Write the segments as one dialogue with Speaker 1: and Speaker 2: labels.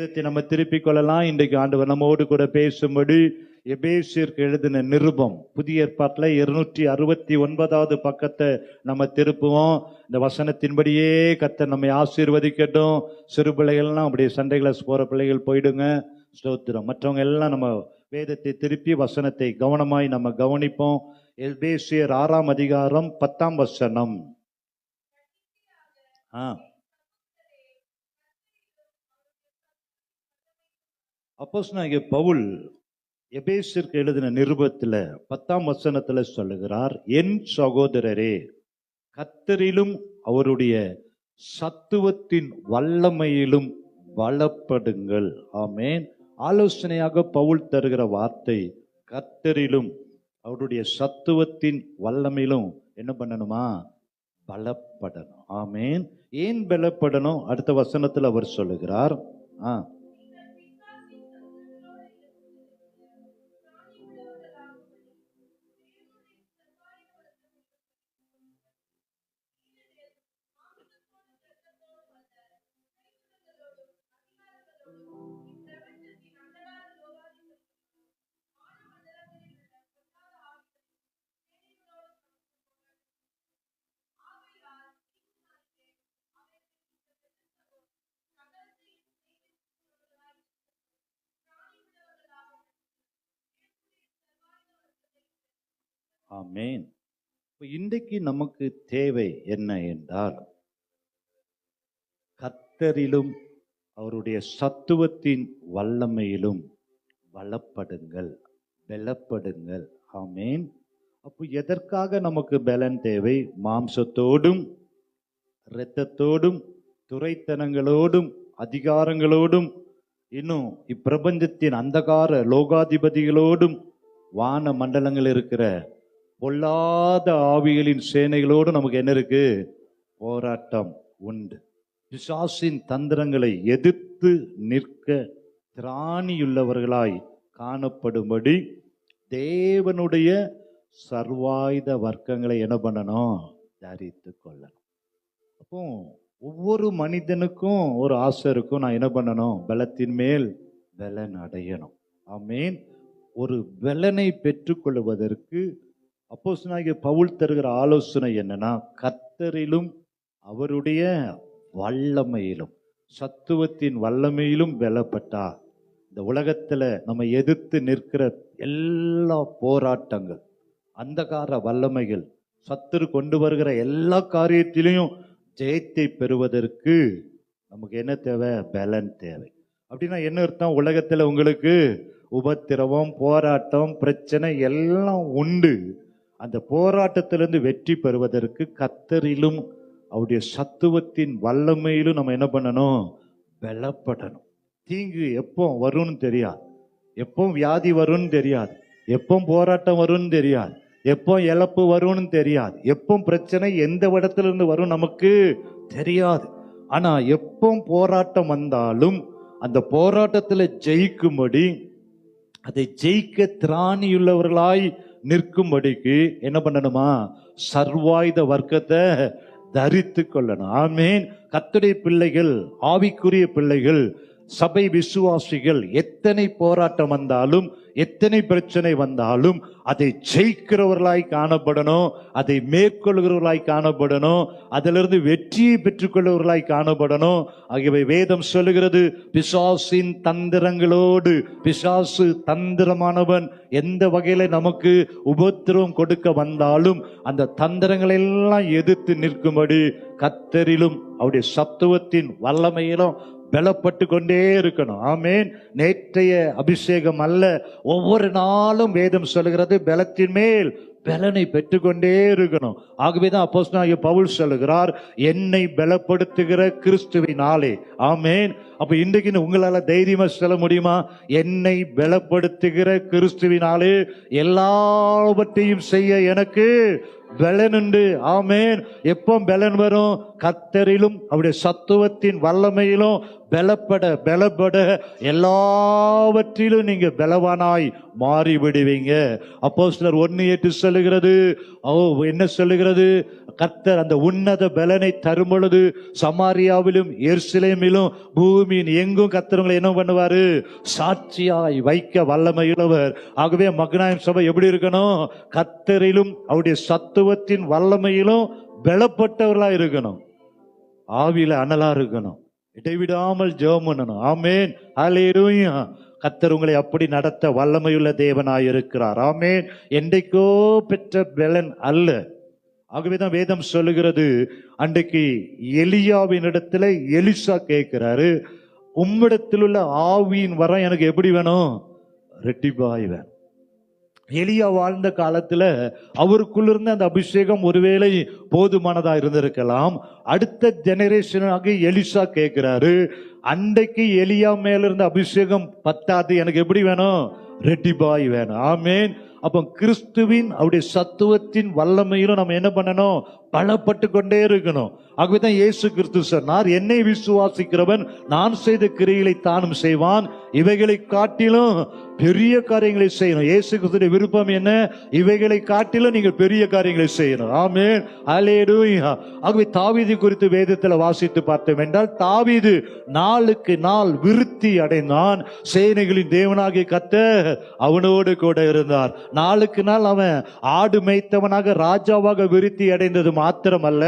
Speaker 1: வேதத்தை நம்ம திருப்பிக் கொள்ளலாம். இன்றைக்கு ஆண்டவர் நம்மோடு கூட பேசும்படி எபேசியருக்கு எழுதின நிருபம் புதிய ஏற்பாட்டில் 269வது பக்கத்தை நம்ம திருப்புவோம். இந்த வசனத்தின்படியே கர்த்தர் நம்மை ஆசீர்வதிக்கட்டும். சிறு பிள்ளைகள்லாம் அப்படியே சண்டே கிளாஸ் போற பிள்ளைகள் போயிடுங்க, ஸ்தோத்திரம். மற்றவங்க எல்லாம் நம்ம வேதத்தை திருப்பி வசனத்தை கவனமாய் நம்ம கவனிப்போம். எபேசியர் 6ஆம் அதிகாரம் 10ஆம் வசனம். அப்போஸ்தலனாகிய பவுல் எபேசியருக்கு எழுதின நிருபத்துல 10ஆம் வசனத்துல சொல்லுகிறார், என் சகோதரரே, கர்த்தரிலும் அவருடைய சத்துவத்தின் வல்லமையிலும் பலப்படுங்கள். ஆமென். ஆலோசனையாக பவுல் தருகிற வார்த்தை, கர்த்தரிலும் அவருடைய சத்துவத்தின் வல்லமையிலும் என்ன பண்ணணுமா? பலப்படணும். ஆமென். ஏன் பலப்படணும்? அடுத்த வசனத்துல அவர் சொல்லுகிறார், ஆமென். இன்றைக்கு நமக்கு தேவை என்ன என்றால், கர்த்தரிலும் அவருடைய சத்துவத்தின் வல்லமையிலும் பலப்படுங்கள், பலப்படுங்கள். ஆமென். அப்போ எதற்காக நமக்கு பலன் தேவை? மாம்சத்தோடும் இரத்தத்தோடும் துரைத்தனங்களோடும் அதிகாரங்களோடும் இன்னும் இப்பிரபஞ்சத்தின் அந்தகார லோகாதிபதிகளோடும் வான மண்டலங்கள் இருக்கிற பொல்லாத ஆவிகளின் சேனைகளோடு நமக்கு என்ன இருக்கு? போராட்டம் உண்டு. பிசாசின் தந்திரங்களை எதிர்த்து நிற்க திராணியுள்ளவர்களாய் காணப்படும்படி தேவனுடைய சர்வாயுத வர்க்கங்களை என்ன பண்ணணும்? தரித்து கொள்ளணும். அப்போ ஒவ்வொரு மனிதனுக்கும் ஒரு ஆசை இருக்கும், நான் என்ன பண்ணணும்? பலத்தின் மேல் பலன் அடையணும். ஆமென். ஒரு பலனை பெற்றுக்கொள்வதற்கு அப்போஸ்தலனாகிய பவுல் தருகிற ஆலோசனை என்னன்னா, கர்த்தரிலும் அவருடைய வல்லமையிலும் சத்துவத்தின் வல்லமையிலும் பலப்பட்டா இந்த உலகத்துல நம்ம எதிர்த்து நிற்கிற எல்லா போராட்டங்கள், அந்தகார வல்லமைகள், சத்துரு கொண்டு வருகிற எல்லா காரியத்திலையும் ஜெயத்தை பெறுவதற்கு நமக்கு என்ன தேவை? பலன் தேவை. அப்படின்னா என்ன அர்த்தம்? உலகத்துல உங்களுக்கு உபத்திரவம், போராட்டம், பிரச்சனை எல்லாம் உண்டு. அந்த போராட்டத்திலிருந்து வெற்றி பெறுவதற்கு கர்த்தரிலும் அவருடைய சத்துவத்தின் வல்லமையிலும் நம்ம என்ன பண்ணணும்? பலப்படணும். தீங்கு எப்போ வரும்னு தெரியாது, எப்போ வியாதி வரும்னு தெரியாது, எப்போ போராட்டம் வரும்னு தெரியாது, எப்போ இழப்பு வரும்னு தெரியாது, எப்போ பிரச்சனை எந்த இடத்துல இருந்து வரும் நமக்கு தெரியாது. ஆனா எப்போ போராட்டம் வந்தாலும் அந்த போராட்டத்துல ஜெயிக்கும்படி, அதை ஜெயிக்க திராணியுள்ளவர்களாய் நிற்கும்படிக்கு என்ன பண்ணணுமா? சர்வாயுத வர்க்கத்தை தரித்து கொள்ளணும். ஆமென். கர்த்தருடைய பிள்ளைகள், ஆவிக்குரிய பிள்ளைகள், சபை விசுவாசிகள் எத்தனை போராட்டம் வந்தாலும், எத்தனை பிரச்சனை வந்தாலும் அதை ஜெயிக்கிறவர்களாய் காணப்படணும், அதை மேற்கொள்கிறவர்களாய் காணப்படணும், அதிலிருந்து வெற்றியை பெற்றுக்கொள்கிறவர்களாய் காணப்படணும். ஆகியவை வேதம் சொல்லுகிறது, பிசாசின் தந்திரங்களோடு, பிசாசு தந்திரமானவன் எந்த வகையில நமக்கு உபத்திரவம் கொடுக்க வந்தாலும் அந்த தந்திரங்களை எல்லாம் எதிர்த்து நிற்கும்படி கர்த்தரிலும் அவருடைய சத்துவத்தின் வல்லமையிலும் பலப்பட்டு கொண்டே இருக்கணும். ஆமென். நேற்றைய அபிஷேகம் அல்ல, ஒவ்வொரு நாளும் வேதம் சொல்லுகிறது பலத்தின் மேல் பலனை பெற்றுக்கொண்டே இருக்கணும். ஆகவேதான் அப்போஸ்தலனாகிய பவுல் சொல்லுகிறார், என்னை பலப்படுத்துகிற கிறிஸ்துவினாலே. ஆமென். அப்ப இன்றைக்கு உங்களால தைரியமா சொல்ல முடியுமா? என்னை பலப்படுத்துகிற கிறிஸ்துவினாலே எல்லாவற்றையும் செய்ய எனக்கு பலன் உண்டு. ஆமென். எப்போ பலன் வரும்? கர்த்தரிலும் அவருடைய சத்துவத்தின் வல்லமையிலும் பலப்பட எல்லாவற்றிலும் நீங்க பலவானாய் மாறி விடுவீங்க. அப்போஸ்தலர் 1:8 சொல்லுகிறது, என்ன சொல்லுகிறது? கர்த்தர் அந்த உன்னத பலனை தரும் பொழுது சமாரியாவிலும் எருசலேமிலும் பூமியின் எங்கும் கர்த்தர் உங்களை என்ன பண்ணுவாரு? சாட்சியாய் வைக்க வல்லமையுள்ளவர். ஆகவே மகனாயம் சபை எப்படி இருக்கணும்? கர்த்தரிலும் அவருடைய சத்துவத்தின் வல்லமையிலும் பலப்பட்டவர்களா இருக்கணும். ஆவியில அனலா இருக்கணும். இடைவிடாமல் ஜெபம் பண்ணணும். ஆமென், ஹல்லேலூயா. கர்த்தர் உங்களை அப்படி நடத்த வல்லமையுள்ள தேவனாயிருக்கிறார். ஆமென். என்றைக்கோ பெற்ற பலன் அல்ல. ஆகவேதான் வேதம் சொல்லுகிறது, அன்றைக்கு எலியாவின் இடத்துல எலிசா கேட்கிறாரு, உம்மிடத்தில் உள்ள ஆவியின் வரம் எனக்கு எப்படி வேணும்? ரெட்டிப்பாய் வேணும். எலியா வாழ்ந்த காலத்துல அவருக்குள்ள இருந்த அந்த அபிஷேகம் ஒருவேளை போதுமானதா இருந்திருக்கலாம். அடுத்த ஜெனரேஷனாக எலிசா கேட்கிறாரு, அன்றைக்கு எலியா மேல இருந்த அபிஷேகம் பத்தாது, எனக்கு எப்படி வேணும்? ரெட்டிபாய் வேணும். ஆமேன். அப்ப கிறிஸ்துவின் அவருடைய சத்துவத்தின் வல்லமையிலும் நம்ம என்ன பண்ணணும்? பலப்பட்டு கொண்டே இருக்கணும். ஆகவேதான் இயேசு கிறிஸ்து சொன்னார், என்னை விசுவாசிக்கிறவன் நான் செய்த கிரியைகளை தானும் செய்வான், இவைகளை காட்டிலும் பெரிய காரியங்களை செய்யணும். இயேசு கிறிஸ்துவின் விருப்பம் என்ன? இவைகளை காட்டிலும் நீங்கள் பெரிய காரியங்களை செய்யணும். ஆமென், ஹல்லேலூயா. ஆகவே தாவீது குறித்து வேதத்தில் வாசித்து பார்த்தோம் என்றால், தாவீது நாளுக்கு நாள் விருத்தி அடைந்தான். சேனைகளின் தேவனாகிய கர்த்தர் அவனோடு கூட இருந்தார். நாளுக்கு நாள் அவன் ஆடு மேய்த்தவனாக ராஜாவாக விருத்தி அடைந்தது மாத்திரமல்ல,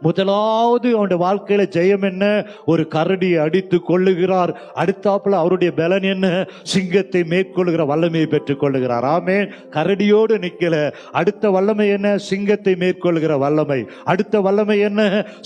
Speaker 1: முதலாவது அவனுடைய வாழ்க்கையில ஜெயம் என்ன? ஒரு கரடியை அடித்து கொள்ளுகிறார். அடுத்தாப்புல அவருடைய பலன் என்ன? சிங்கத்தை மேற்கொள்ளுகிற வல்லமையை பெற்றுக் கொள்ளுகிறார். ஆமென். கரடியோடு நிக்கல. அடுத்த வல்லமை என்ன? சிங்கத்தை மேற்கொள்ளுகிற வல்லமை. அடுத்த வல்லமை என்ன?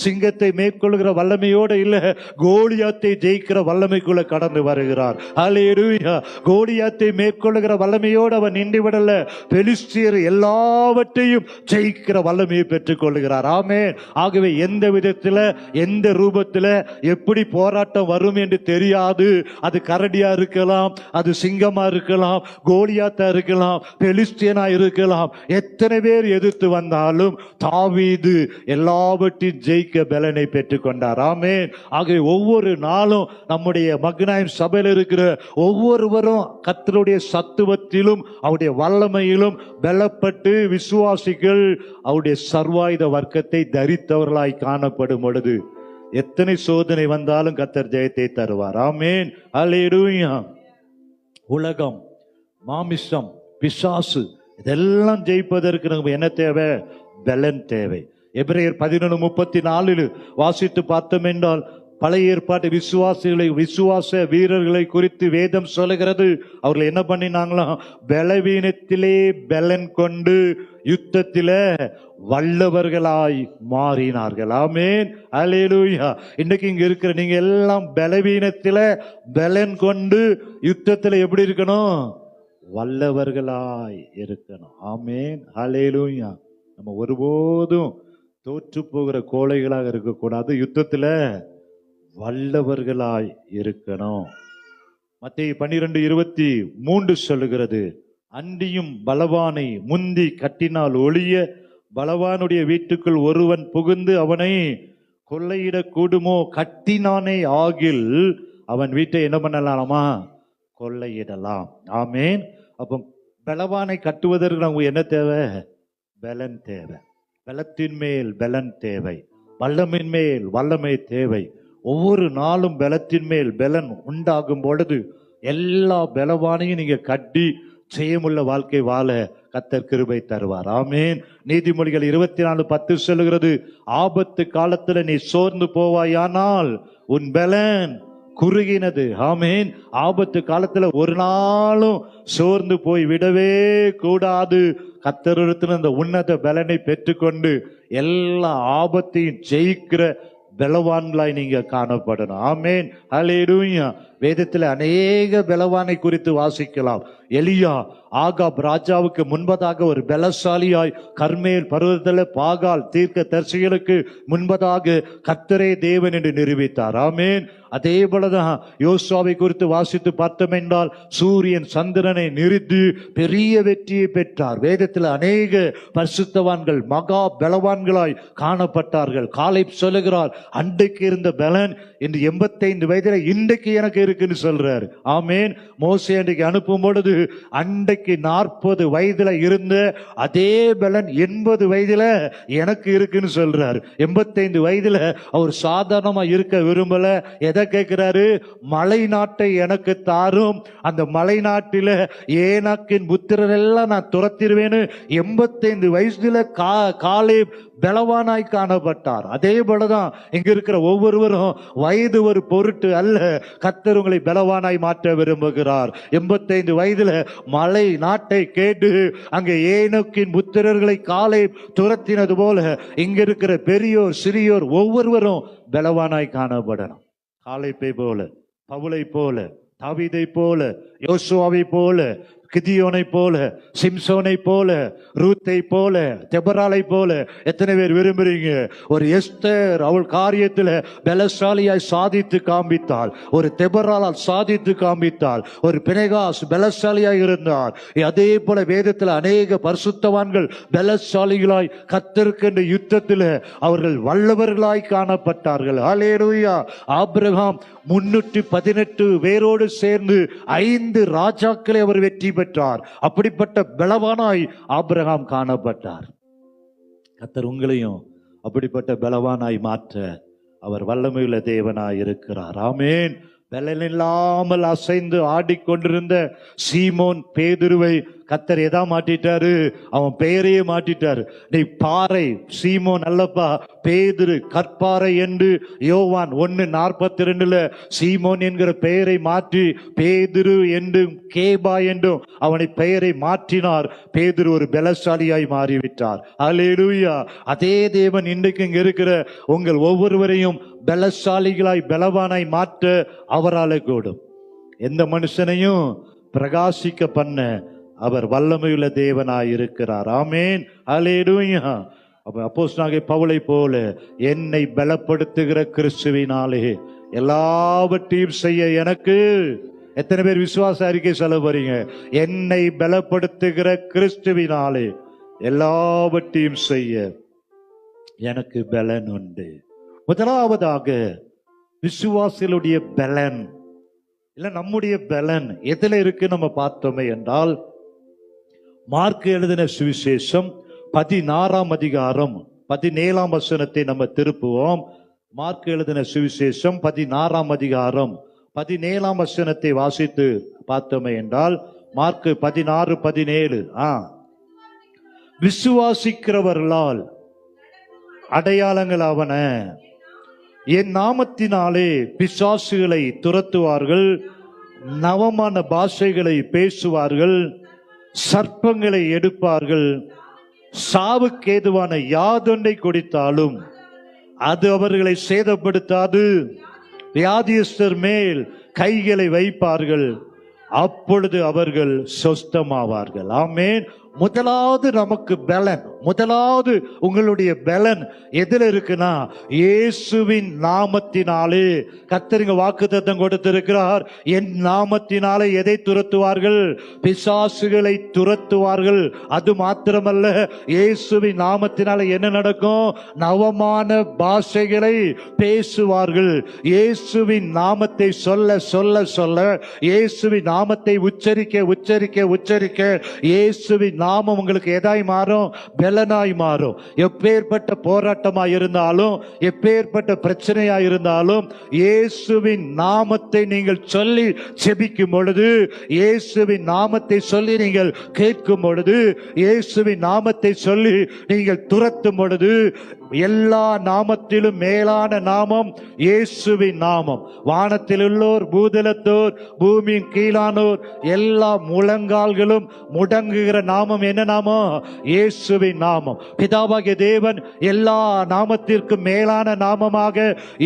Speaker 1: சிங்கத்தை மேற்கொள்ளுகிற வல்லமையோடு இல்ல, கோலியாத்தை ஜெயிக்கிற வல்லமைக்குள்ள கடந்து வருகிறார். ஹல்லேலூயா. கோலியாத்தை மேற்கொள்ளுகிற வல்லமையோடு அவன் நின்று விடல, பெலிஸ்தியர் எல்லாவற்றையும் ஜெயிக்கிற வல்லமையை பெற்றுக் கொள்ளுகிறார். ஆமென். ஆகவே எந்த விதத்துல, எந்த ரூபத்துல, எப்படி போராட்டம் வரும் என்று தெரியாது. அது கரடியா இருக்கலாம், அது சிங்கமா இருக்கலாம், கோலியாத்தா இருக்கலாம், பெலிஸ்தியனா இருக்கலாம். எத்தனை பேர் எதிர்த்து வந்தாலும் தாவீது எல்லாவற்றையும் ஜெயிக்க பலனை பெற்றுக் கொண்டார். ஆமென். ஆகவே ஒவ்வொரு நாளும் நம்முடைய மகனாயம் சபையில் இருக்கிற ஒவ்வொருவரும் கர்த்தருடைய சத்துவத்திலும் அவருடைய வல்லமையிலும் பலப்பட்டு விசுவாசிகள் அவருடைய சர்வாயுத வர்க்கத்தை தரித்தவர்களாய் காணப்படும் பொழுது எத்தனை சோதனை வந்தாலும் கர்த்தர் ஜெயத்தை தருவார். ஆமென், ஹல்லேலூயா. உலகம், மாமிசம், பிசாசு இதெல்லாம் ஜெயிப்பதற்கு நமக்கு என்ன தேவை? பலன் தேவை. எபிரேயர் 11:34 வாசித்து பார்த்தோம் என்றால், பழைய ஏற்பாட்டு விசுவாச வீரர்களை குறித்து வேதம் சொல்லுகிறது, அவர்கள் என்ன பண்ணினாங்களாம்? பலவீனத்திலே பலன் கொண்டு யுத்தத்தில வல்லவர்களாய் மாறினார்கள். ஆமென், ஹல்லேலூயா. இன்னைக்கு இங்க இருக்கிற நீங்க எல்லாம் பலவீனத்தில பலன் கொண்டு யுத்தத்துல எப்படி இருக்கணும்? வல்லவர்களாய் இருக்கணும். ஆமென், ஹல்லேலூயா. நம்ம ஒருபோதும் தோற்று போகிற கோழைகளாக இருக்கக்கூடாது. யுத்தத்துல வல்லவர்களாய் இருக்கணும். மத்தேயு 12:23 சொல்லுகிறது, அன்றியும் பலவானை முந்தி கட்டினால் ஒழிய பலவானுடைய வீட்டுக்குள் ஒருவன் புகுந்து அவனை கொள்ளையிடக் கூடுமோ? கட்டினானே ஆகில் அவன் வீட்டை என்ன பண்ணலாமா? கொள்ளையிடலாம். ஆமேன். அப்போ பலவானை கட்டுவதற்கு நமக்கு என்ன தேவை? பலன் தேவை. பலத்தின் மேல் பலன் தேவை, வல்லமின் மேல் வல்லமை தேவை. ஒவ்வொரு நாளும் பலத்தின் மேல் பலன் உண்டாகும் பொழுது எல்லா பலவானையும் நீங்க கட்டி ஜெயமுள்ள வாழ்க்கை வாழ கர்த்தர் கிருபை தருவார். ஆமேன். நீதிமொழிகள் 24:10 சொல்லுகிறது, ஆபத்து காலத்துல நீ சோர்ந்து போவாயானால் உன் பலன் குறுகினது. ஆமேன். ஆபத்து காலத்துல ஒரு நாளும் சோர்ந்து போய் விடவே கூடாது. கர்த்தரிடத்தில் அந்த உன்னத பலனை பெற்றுக்கொண்டு எல்லா ஆபத்தையும் ஜெயிக்கிற பலவான்களாய் நீங்க காணப்படணும். ஆமேன், ஹல்லேலூயா. வேதத்தில் அநேக பலவானை குறித்து வாசிக்கலாம். எலியா ஆகாப் ராஜாவுக்கு முன்பதாக ஒரு பலசாலியாய் கர்மேல் பர்வதத்தில் பாகால் தீர்க்க தரிசிகளுக்கு முன்பதாக கர்த்தரே தேவன் என்று நிரூபித்தார். ஆமேன். அதே போலதான் யோசுவாவை குறித்து வாசித்து பார்த்தோம் என்றால் சூரியன் சந்திரனை நிறுத்தி பெரிய வெற்றியை பெற்றார். வேதத்தில் அநேக பரிசுத்தவான்கள் மகா பலவான்களாய் காணப்பட்டார்கள். காலேப் சொல்லுகிறார், அன்றைக்கு இருந்த பலன் இன்று 85 வயதில் இன்றைக்கு எனக்கு இருக்குன்னு சொல்றாரு. ஆமேன். மோசே அன்றைக்கு அனுப்பும் பொழுது அன்றைக்கு 40 வயதுல இருந்த அதே பலன் 80 வயதுல எனக்கு இருக்குன்னு சொல்றாரு. 85 வயதுல அவர் சாதாரணமா இருக்க விரும்பல. எதை கேட்கிறாரு? மலை நாட்டை எனக்கு தாரும், அந்த மலை நாட்டில ஏனாக்கின் புத்திரர் எல்லாம் நான் துரத்திடுவேன்னு 85 வயசுல காலேப் பலவானாய் காணப்பட்டார். அதே போலதான் இங்க இருக்கிற ஒவ்வொருவரும் வயது ஒரு பொருட்டு அல்ல, கர்த்தர் உங்களை பலவானாய் மாற்ற விரும்புகிறார். 85 வயதுல மலை நாட்டை கேட்டு அங்கே ஏனோக்கின் புத்திரர்களை காலேப் துரத்தினது போல இங்க இருக்கிற பெரியோர் சிறியோர் ஒவ்வொருவரும் பலவானாய் காணப்படணும். காலேப்பை போல, பவுலை போல, தாவீதை போல, யோசுவாவை போல, கிதியோனை போல, சிம்சோனை போல, ரூத்தை போல, தெபராலை போல. எத்தனை பேர் விரும்புறீங்க? ஒரு எஸ்தர் அவள் காரியத்தில் பலசாலியாய் சாதித்து காண்பித்தாள், ஒரு தெபராலால் சாதித்து காண்பித்தாள், ஒரு பினெகாஸ் பலசாலியாய் இருந்தார். அதே போல வேதத்தில் அநேக பரிசுத்தவான்கள் பலசாலிகளாய் கர்த்தருக்கென்ற யுத்தத்தில் அவர்கள் வல்லவர்களாய் காணப்பட்டார்கள். ஹல்லேலூயா. ஆபிரகாம் 318 பேரோடு சேர்ந்து 5 ராஜாக்களை அவர் வெற்றி பெற்றார். அப்படிப்பட்ட பலவானாய் ஆபிரகாம் காணப்பட்டார். கர்த்தர் உங்களையும் அப்படிப்பட்ட பலவானாய் மாற்ற அவர் வல்லமையுள்ள தேவனாய் இருக்கிறார். ஆமேன். பலனில்லாமல் அசைந்து ஆடிக்கொண்டிருந்த சீமோன் பேதுருவை கர்த்தர் எதா மாட்டிட்டாரு? அவன் பெயரையே மாட்டிட்டாரு. நீ பாறை சீமோன் அல்லப்பா, பேதுரு கற்பாறை என்று யோவான் 1:42 சீமோன் என்கிற பெயரை மாற்றி பேதுரு என்றும் கேபா என்றும் அவனை பெயரை மாற்றினார். பேதுரு ஒரு பலசாலியாய் மாறிவிட்டார். அல்லேலூயா. அதே தேவன் இன்றைக்கு இங்க இருக்கிற உங்கள் ஒவ்வொருவரையும் பலசாலிகளாய் பலவானாய் மாற்ற அவரால் கூடும். எந்த மனுஷனையும் பிரகாசிக்க பண்ண அவர் வல்லமையுள்ள தேவனாய் இருக்கிறார். ஆமேன். அல்லேலூயா. அப்போஸ்தலனாகிய பவுலை போல என்னை பலப்படுத்துகிற கிறிஸ்துவினாலே எல்லாவற்றையும் செய்ய எனக்கு. எத்தனை பேர் விசுவாச அறிக்கை சொல்ல போறீங்க? என்னை பலப்படுத்துகிற கிறிஸ்துவினாலே எல்லாவற்றையும் செய்ய எனக்கு பலன் உண்டு. முதலாவதாக விசுவாசிகளுடைய பலன் இல்ல நம்முடைய பலன் எதுல இருக்கு நம்ம பார்த்தோமே என்றால், மார்க் எழுதின சுவிசேஷம் 16ஆம் அதிகாரம் 17ஆம் வசனத்தை நம்ம திருப்புவோம். மார்க் எழுதின சுவிசேஷம் 16ஆம் அதிகாரம் 17ஆம் வசனத்தை வாசித்து பார்த்தோமே என்றால், மார்க் 16:17 விசுவாசிக்கிறவர்களால் அடையாளங்கள் ஆவன, என் நாமத்தினாலே பிசாசுகளை துரத்துவார்கள், நவமான பாஷைகளை பேசுவார்கள், சர்ப்பங்களை எடுப்பார்கள், சாவுக்கேதுவான யாதொன்றை குடித்தாலும் அது அவர்களை சேதப்படுத்தாது, வியாதியஸ்தர் மேல் கைகளை வைப்பார்கள், அப்பொழுது அவர்கள் சொஸ்தமாவார்கள். ஆமேன். முதலாவது நமக்கு பலன், முதலாவது உங்களுடைய பலன் எதில் இருக்குன்னா, இயேசுவின் நாமத்தினாலே. கர்த்தர் வாக்குத்தத்தம் கொடுத்திருக்கிறார், என் நாமத்தினாலே எதை துரத்துவார்கள்? பிசாசுகளை துரத்துவார்கள். அது மாத்திரமல்ல, இயேசுவின் நாமத்தினாலே என்ன நடக்கும்? நவமான பாஷைகளை பேசுவார்கள். இயேசுவின் நாமத்தை சொல்ல சொல்ல சொல்ல, இயேசுவின் நாமத்தை உச்சரிக்க உச்சரிக்க உச்சரிக்க இயேசுவின் நாமம் உங்களுக்கு எதாய் மாறும்? பலனாய் மாறும். எப்பேற்பட்ட போராட்டமாய் இருந்தாலும், எப்பேற்பட்ட பிரச்சனையாய் இருந்தாலும், இயேசுவின் நாமத்தை நீங்கள் சொல்லி செபிக்கும் பொழுது, இயேசுவின் நாமத்தை சொல்லி நீங்கள் கேட்கும் பொழுது, இயேசுவின் நாமத்தை சொல்லி நீங்கள் துரத்தும் பொழுது, எல்லா நாமத்திலும் மேலான நாமம் இயேசுவின் நாமம். வானத்தில் உள்ளோர், பூதலத்தோர், பூமியின் கீழானோர் எல்லா முழங்கால்களும் முடங்குகிற நாமம் என்ன நாமம்? இயேசுவின் நாமம். பிதாவாகிய தேவன் எல்லா நாமத்திற்கும் மேலான நாமமாக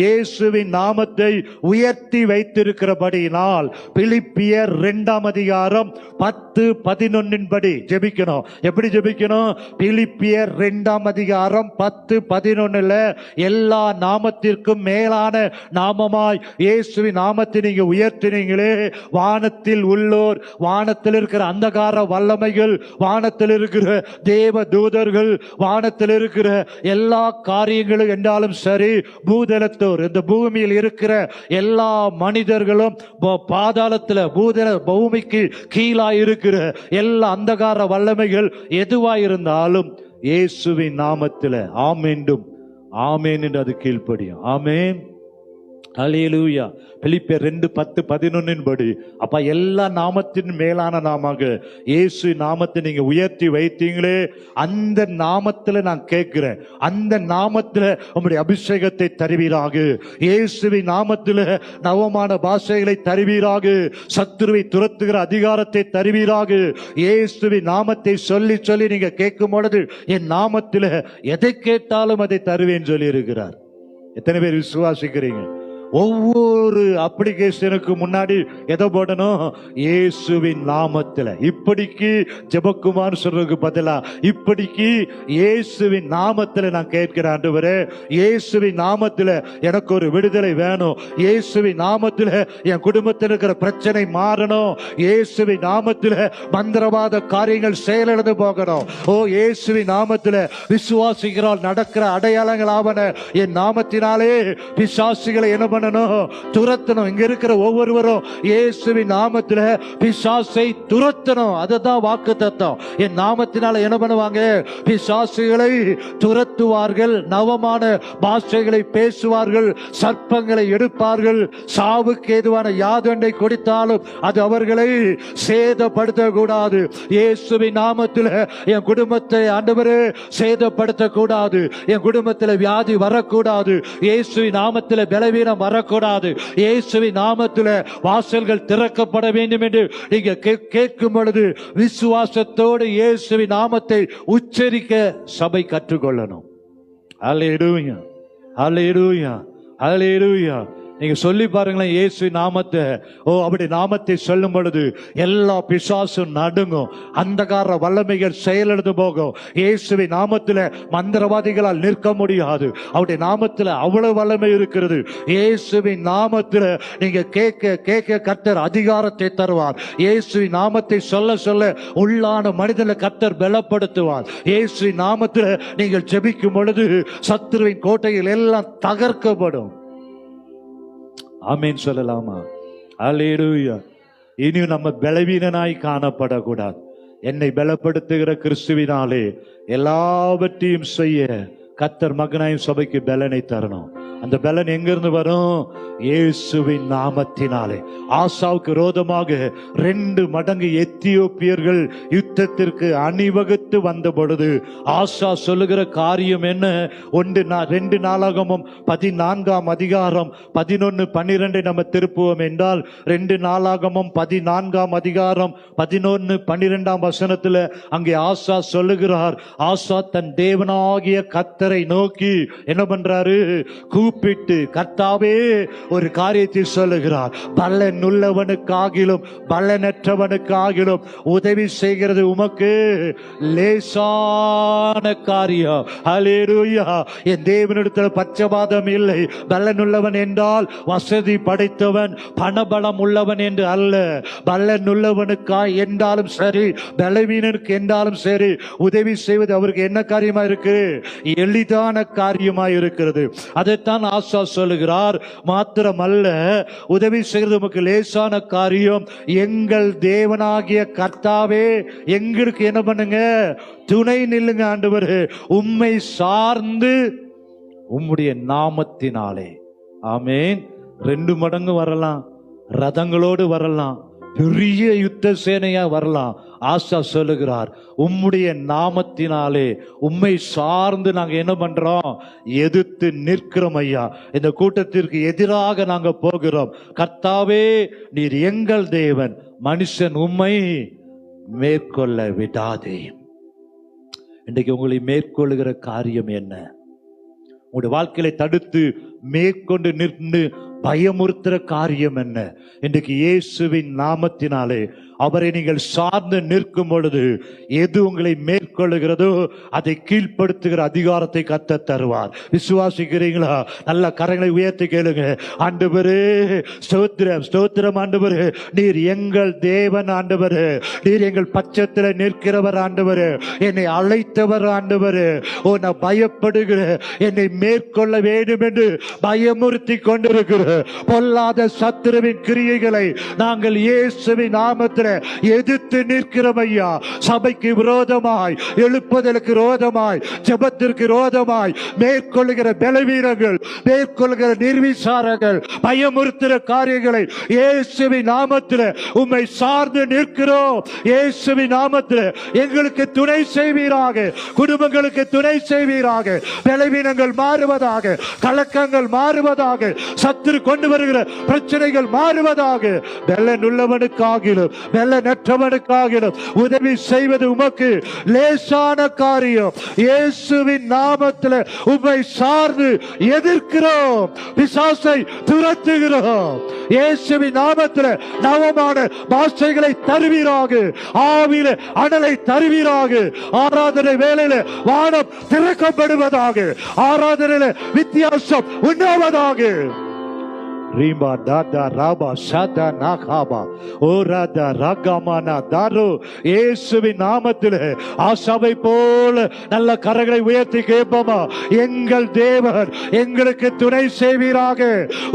Speaker 1: இயேசுவின் நாமத்தை உயர்த்தி வைத்திருக்கிறபடியினால், பிலிப்பியர் 2ஆம் அதிகாரம் 10-11 படி ஜெபிக்கணும். எப்படி ஜெபிக்கணும்? பிலிப்பியர் 2ஆம் அதிகாரம் 10 11 எல்லா நாமத்திற்கும் மேலான நாமமாய் இயேசுவின் நாமத்தை நீங்க உயர்த்தினீங்களே, வானத்தில் உள்ளோர், வானத்தில் இருக்கிற அந்தகார வல்லமைகள், வானத்தில் இருக்கிற தேவ தூதர்கள், வானத்தில் இருக்கிற எல்லா காரியங்களும் என்றாலும் சரி, பூதலத்தோர், இந்த பூமியில் இருக்கிற எல்லா மனிதர்களும், பாதாளத்தில் பூமிக்கு கீழாய் இருக்கிற எல்லா அந்தகார வல்லமைகள் எதுவாயிருந்தாலும் இயேசுவின் நாமத்தில் ஆமென்றும் ஆமென் என்று அது கீழ்ப்படியும். ஆமென், அல்லேலூயா. பிலிப்பியர் 2:10-11 படி அப்ப எல்லா நாமத்தின் மேலான நாமாக இயேசு நாமத்தை நீங்க உயர்த்தி வைத்தீங்களே, அந்த நாமத்துல நான் கேட்கிறேன், அந்த நாமத்துல உங்களுடைய அபிஷேகத்தை தருவீராக. இயேசுவின் நாமத்துல நவமான பாஷைகளை தருவீராக. சத்துருவை துரத்துகிற அதிகாரத்தை தருவீராக. இயேசுவின் நாமத்தை சொல்லி சொல்லி நீங்க கேட்கும் பொழுது என் நாமத்துல எதை கேட்டாலும் அதை தருவேன் சொல்லி இருக்கிறார். எத்தனை பேர் விசுவாசிக்கிறீங்க? ஒவ்வொரு அப்ளிகேஷனுக்கு முன்னாடி எதை போடணும்? இயேசுவின் நாமத்துல. இப்படிக்கு ஜெபக்குமார் சொல்றதுக்கு பதிலா இப்படிக்கு இயேசுவின் நாமத்துல நான் கேட்கிறேன், ஆண்டவரே இயேசுவின் நாமத்துல எனக்கு ஒரு விடுதலை வேணும், இயேசுவின் நாமத்துல என் குடும்பத்தில் இருக்கிற பிரச்சனை மாறணும், இயேசுவின் நாமத்துல மந்திரவாத காரியங்கள் செயலிழந்து போகணும். ஓ இயேசுவின் நாமத்துல விசுவாசிகளால் நடக்கிற அடையாளங்கள் ஆவன. என் நாமத்தினாலே பிசாசுகளை என்ன துரத்தணும். இங்க இருக்கிற ஒவ்வொருவரும் இயேசுவின் நாமத்துல பிசாசை துரத்தணும். அதுதான் வாக்குத்தத்தம். என் நாமத்தினால என்ன பண்ணுவாங்க? பிசாசுகளை துரத்துவார்கள், நவமான பாஷைகளை பேசுவார்கள், சர்ப்பங்களை எடுப்பார்கள், சாவுக்கு ஏதுவான யாதொன்றை கொடுத்தாலும் அது அவர்களை சேதப்படுத்த கூடாது. இயேசுவின் நாமத்துல என் குடும்பத்தை ஆண்டவரே சேதப்படுத்த கூடாது, என் குடும்பத்தில் வியாதி வரக்கூடாது, இயேசுவின் நாமத்தில் பலவீனம் வரக்கூடாது, இயேசுவின் நாமத்தில் வாசல்கள் திறக்கப்பட வேண்டும் என்று நீங்க கேட்கும் பொழுது விசுவாசத்தோடு இயேசுவின் நாமத்தை உச்சரிக்க சபை கற்றுக்கொள்ளணும். அல்லேலூயா, அல்லேலூயா, அல்லேலூயா. நீங்க சொல்லி பாருங்களேன் இயேசுவின் நாமத்தை. ஓ அப்படி நாமத்தை சொல்லும் பொழுது எல்லா பிசாசும் நடுங்கும், அந்தகார வல்லமைகள் செயலிழந்து போகும். இயேசுவின் நாமத்தில் மந்திரவாதிகளால் நிற்க முடியாது. அவருடைய நாமத்தில் அவ்வளவு வல்லமை இருக்கிறது. இயேசுவின் நாமத்தில் நீங்க கேட்க கேட்க கர்த்தர் அதிகாரத்தை தருவார். இயேசுவின் நாமத்தை சொல்ல சொல்ல உள்ளான மனிதனை கர்த்தர் பலப்படுத்துவார். இயேசுவின் நாமத்தில் நீங்கள் ஜெபிக்கும் பொழுது சத்துருவின் கோட்டைகள் எல்லாம் தகர்க்கப்படும். ஆமென் சொல்லலாமா? அல்லேலூயா. இனியும் நம்ம பலவீனனாய் காணப்படக்கூடாது. என்னை பலப்படுத்துகிற கிறிஸ்துவினாலே எல்லாவற்றையும் செய்ய கர்த்தர் மகனாயும் சபைக்கு பலனை தரணும். அந்த பலன் எங்கிருந்து வரும்? இயேசுவின் நாமத்தினாலே. ஆசாவுக்கு விரோதமாக 2 மடங்கு எத்தியோப்பியர்கள் யுத்தத்திற்கு அணிவகுத்து வந்த பொழுது ஆசா சொல்லுகிற காரியம் என்ன? 2 நாளாகமும் 14ஆம் அதிகாரம் 11, 12 நம்ம திருப்புவோம் என்றால் 2 நாளாகமும் 14ஆம் அதிகாரம் 11, 12ஆம் வசனத்துல அங்கே ஆசா சொல்லுகிறார். ஆசா தன் தேவனாகிய கர்த்தரை நோக்கி என்ன பண்றாரு? கூப்பிட்டு கர்த்தாவே ஒரு காரியத்தை சொல்லுகிறார். பலன் உள்ளவனுக்காகிலும் பலனற்றவனுக்காகிலும் உதவி செய்கிறது உமக்கு லேசான காரியம். அல்லேலூயா. என் தேவனிடத்தில் பட்சபாதம் இல்லை. பலன் உள்ளவன் என்றால் வசதி படைத்தவன், பணபலம் உள்ளவன் என்று அல்ல. பலன் உள்ளவனுக்காய் என்றாலும் சரி, பலவீனனுக்கு என்றாலும் சரி, உதவி செய்வது அவருக்கு என்ன காரியமா இருக்கு? எளிதான காரியமா இருக்கிறது. அதைத்தான் ஆசா சொல்லுகிறார். மாத்திரமல்ல, உதவி செய்கிறது நமக்கு லேசான காரியம். எங்கள் தேவனாகிய கர்த்தாவே எங்களுக்கு என்ன பண்ணுங்க? துணை நில்லுங்க ஆண்டவரே, உம்மை சார்ந்து உம்முடைய நாமத்தினாலே. ஆமென். 2 மடங்கு வரலாம், ரதங்களோடு வரலாம், பெரிய யுத்த சேனையா வரலாம். ஆசா சொல்லுகிறார், உம்முடைய நாமத்தினாலே உம்மை சார்ந்து நாங்க என்ன பண்றோம்? எதிர்த்து நிற்கிறோம் ஐயா. இந்த கூட்டத்திற்கு எதிராக நாங்க போகிறோம். கர்த்தாவே நீர் எங்கள் தேவன், மனுஷன் உம்மை மேற்கொள்ள விடாதே. இன்றைக்கு உங்களை மேற்கொள்ளுகிற காரியம் என்ன? உங்களுடைய வாழ்க்கையை தடுத்து மேற்கொண்டு நின்று பயமுறுத்துற காரியம் என்ன? இன்றைக்கு இயேசுவின் நாமத்தினாலே அவரை நீங்கள் சார்ந்து நிற்கும் பொழுது எது உங்களை மேற்கொள்ளுகிறதோ அதை கீழ்ப்படுத்துகிற அதிகாரத்தை கர்த்தர் தருவார். விசுவாசிக்கிறீங்களா? நல்ல கரங்களை உயர்த்தி கேளுங்க. ஆண்டவரே ஸ்தோத்திரம், ஸ்தோத்திரம் ஆண்டவரே, நீர் எங்கள் தேவன் ஆண்டவரே, நீர் எங்கள் பட்சத்தில் நிற்கிறவர் ஆண்டவரே, என்னை அழைத்தவர் ஆண்டவரே. ஓ, நான் பயப்படுகிற, என்னை மேற்கொள்ள வேண்டும் என்று பயமுறுத்தி கொண்டிருக்கிற பொல்லாத சத்துருவின் கிரியைகளை நாங்கள் இயேசுவின் நாமத்தில் எதிர்த்து நிற்கிறோம் ஐயா. சபைக்கு விரோதமாய், எழுப்புதலுக்கு விரோதமாய், ஜெபத்திற்கு விரோதமாய் மேற்கொள்ளுகிற பலவீனங்கள், மேற்கொள்ளுகிற நிர்விசாரங்கள், பயமுறுத்துகிற காரியங்களை இயேசுவின் நாமத்தில் உம்மை சார்ந்து நிற்கிறோம். இயேசுவின் நாமத்தில் எங்களுக்கு துணை செய்வீராக, குடும்பங்களுக்கு துணை செய்வீராக. பலவீனங்கள் மாறுவதாக, கலக்கங்கள் மாறுவதாக, சத்துரு கொண்டு வருகிற பிரச்சனைகள் மாறுவதாக. பலனுள்ளவனுக்காகிலும் பலனற்றவனுக்காகிலும் உதவி செய்வது உமக்கு லேசான காரியம். இயேசுவின் நாமத்தில் உம்மை சார்ந்து எதிர்க்கிறோம், பிசாசை துரத்துகிறோம். இயேசுவின் நாமத்தில் நவமான பாஷைகளை தருவீராக, ஆவியில அனலை தருவீராக. ஆராதனை வேளையில வானம் திறக்கப்படுவதாக, ஆராதனையில வித்தியாசம் உண்டாவதாக. ரீமா தாதா ராபா சாதா நாகாபா ஓராதா ராகாமானா தாரோ. இயேசுவின் நாமத்தில் ஆசாவை போல நல்ல கரங்களை உயர்த்தி கேட்போமா? எங்கள் தேவன் எங்களுக்கு துணை செய்வீராக.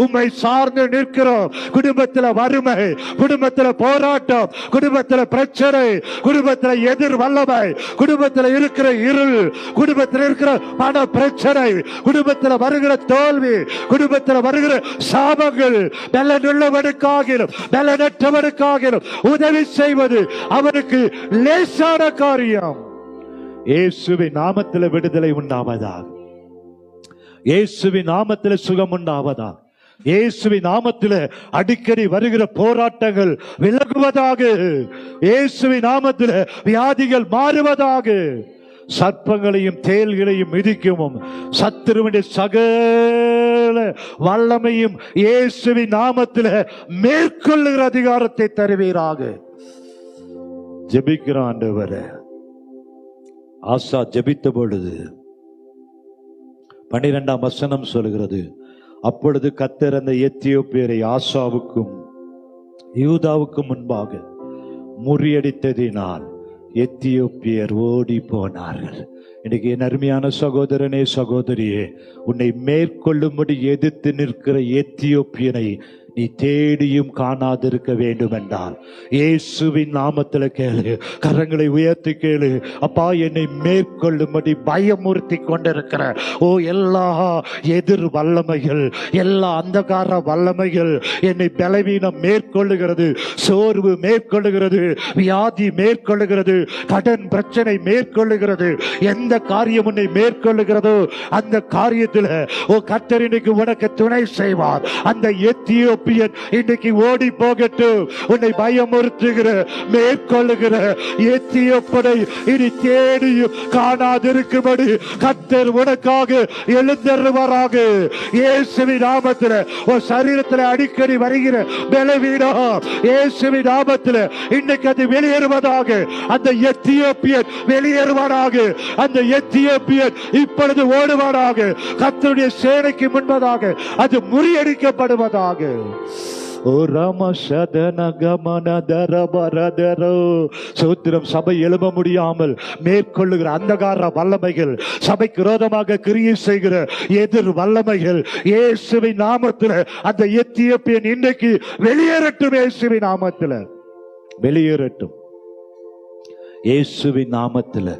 Speaker 1: உம்மை சார்ந்து நிற்கிறோம். குடும்பத்தில் வறுமை, குடும்பத்தில் போராட்டம், குடும்பத்தில் பிரச்சனை, குடும்பத்தில் எதிர் வல்லமை, குடும்பத்தில் இருக்கிற இருள், குடும்பத்தில் இருக்கிற பண பிரச்சனை, குடும்பத்தில் வருகிற தோல்வி, குடும்பத்தில் வருகிற சாப பலனுள்ளவனுக்காகிலும் பலனற்றவனுக்காகிலும் உதவி செய்வது அவனுக்கு லேசான காரியம். இயேசுவின் நாமத்தில் விடுதலை உண்டாவதாக, இயேசுவின் நாமத்தில் சுகம் உண்டாவதாக, இயேசுவின் நாமத்தில் அடிக்கடி வருகிற போராட்டங்கள் விலகுவதாக, இயேசுவின் நாமத்தில் வியாதிகள் மாறுவதாக. சர்ப்பங்களையும் தேள்களையும் மிதிக்கவும் சத்துருவின் சகல வல்லமையும் இயேசுவின் நாமத்தில் மேற்கொள்ளுகிற அதிகாரத்தை தருவீராக. ஜெபிக்கிற ஆண்டவரே, ஆசா ஜெபித்த பொழுது 12ஆம் வசனம் சொல்கிறது, அப்பொழுது கர்த்தர் அந்த எத்தியோப்பியரை ஆசாவுக்கும் யூதாவுக்கும் முன்பாக முறியடித்ததினால் எத்தியோப்பியர் ஓடி போனார்கள். இன்னைக்கு என் அருமையான சகோதரனே, சகோதரியே, உன்னை மேற்கொள்ளும்படி எதிர்த்து நிற்கிற எத்தியோப்பியனை நீ தேடியும் காணாதிருக்க வேண்டும் என்றால் இயேசுவின் நாமத்தில் கேளு, கரங்களை உயர்த்தி கேளு. அப்பா, என்னை மேற்கொள்ளும்படி பயமுறுத்தி கொண்டிருக்கிற எல்லா எதிர் வல்லமைகள், எல்லா அந்தகார வல்லமைகள், என்னை பலவீனம் மேற்கொள்ளுகிறது, சோர்வு மேற்கொள்ளுகிறது, வியாதி மேற்கொள்ளுகிறது, கடன் பிரச்சனை மேற்கொள்ளுகிறது. எந்த காரியம் உன்னை மேற்கொள்ளுகிறதோ அந்த காரியத்தில் கர்த்தர் இன்னைக்கு உனக்கு துணை செய்வார். அந்த எத்தியோப்பியன் இன்னைக்கு ஓடி போகட்டும். உன்னை பயமுறுத்துகிற மேற்கொள்ளுகிற எத்தியோப்பியனை இனி தேடியும் காணாதிருக்கும்படி கர்த்தர் உனக்காக எழுந்தருவாராக. இயேசுவின் நாமத்தில் உன் சரீரத்தில் அடிக்கடி வருகிற பலவீனம் இயேசுவின் நாமத்தில் இன்னைக்கு அது வெளியேறுவதாக. அந்த எத்தியோப்பியன் வெளியேறுவாராக. அந்த எத்தியோப்பியன் இப்பொழுது ஓடுவாராக. கர்த்தருடைய சேனைக்கு முன்பதாக அது முறியடிக்கப்படுவதாக. சோத்திரம். சபை எழும்ப முடியாமல் மேற்கொள்ளுகிற அந்தகார வல்லமைகள், சபைக்கு விரோதமாக கிரியை செய்கிற எதிர் வல்லமைகள் இயேசுவின் நாமத்தில் அந்த எத்தியோப்பியன் இன்றைக்கு வெளியேறட்டும். இயேசுவின் நாமத்தில் வெளியேறட்டும். இயேசுவின் நாமத்தில்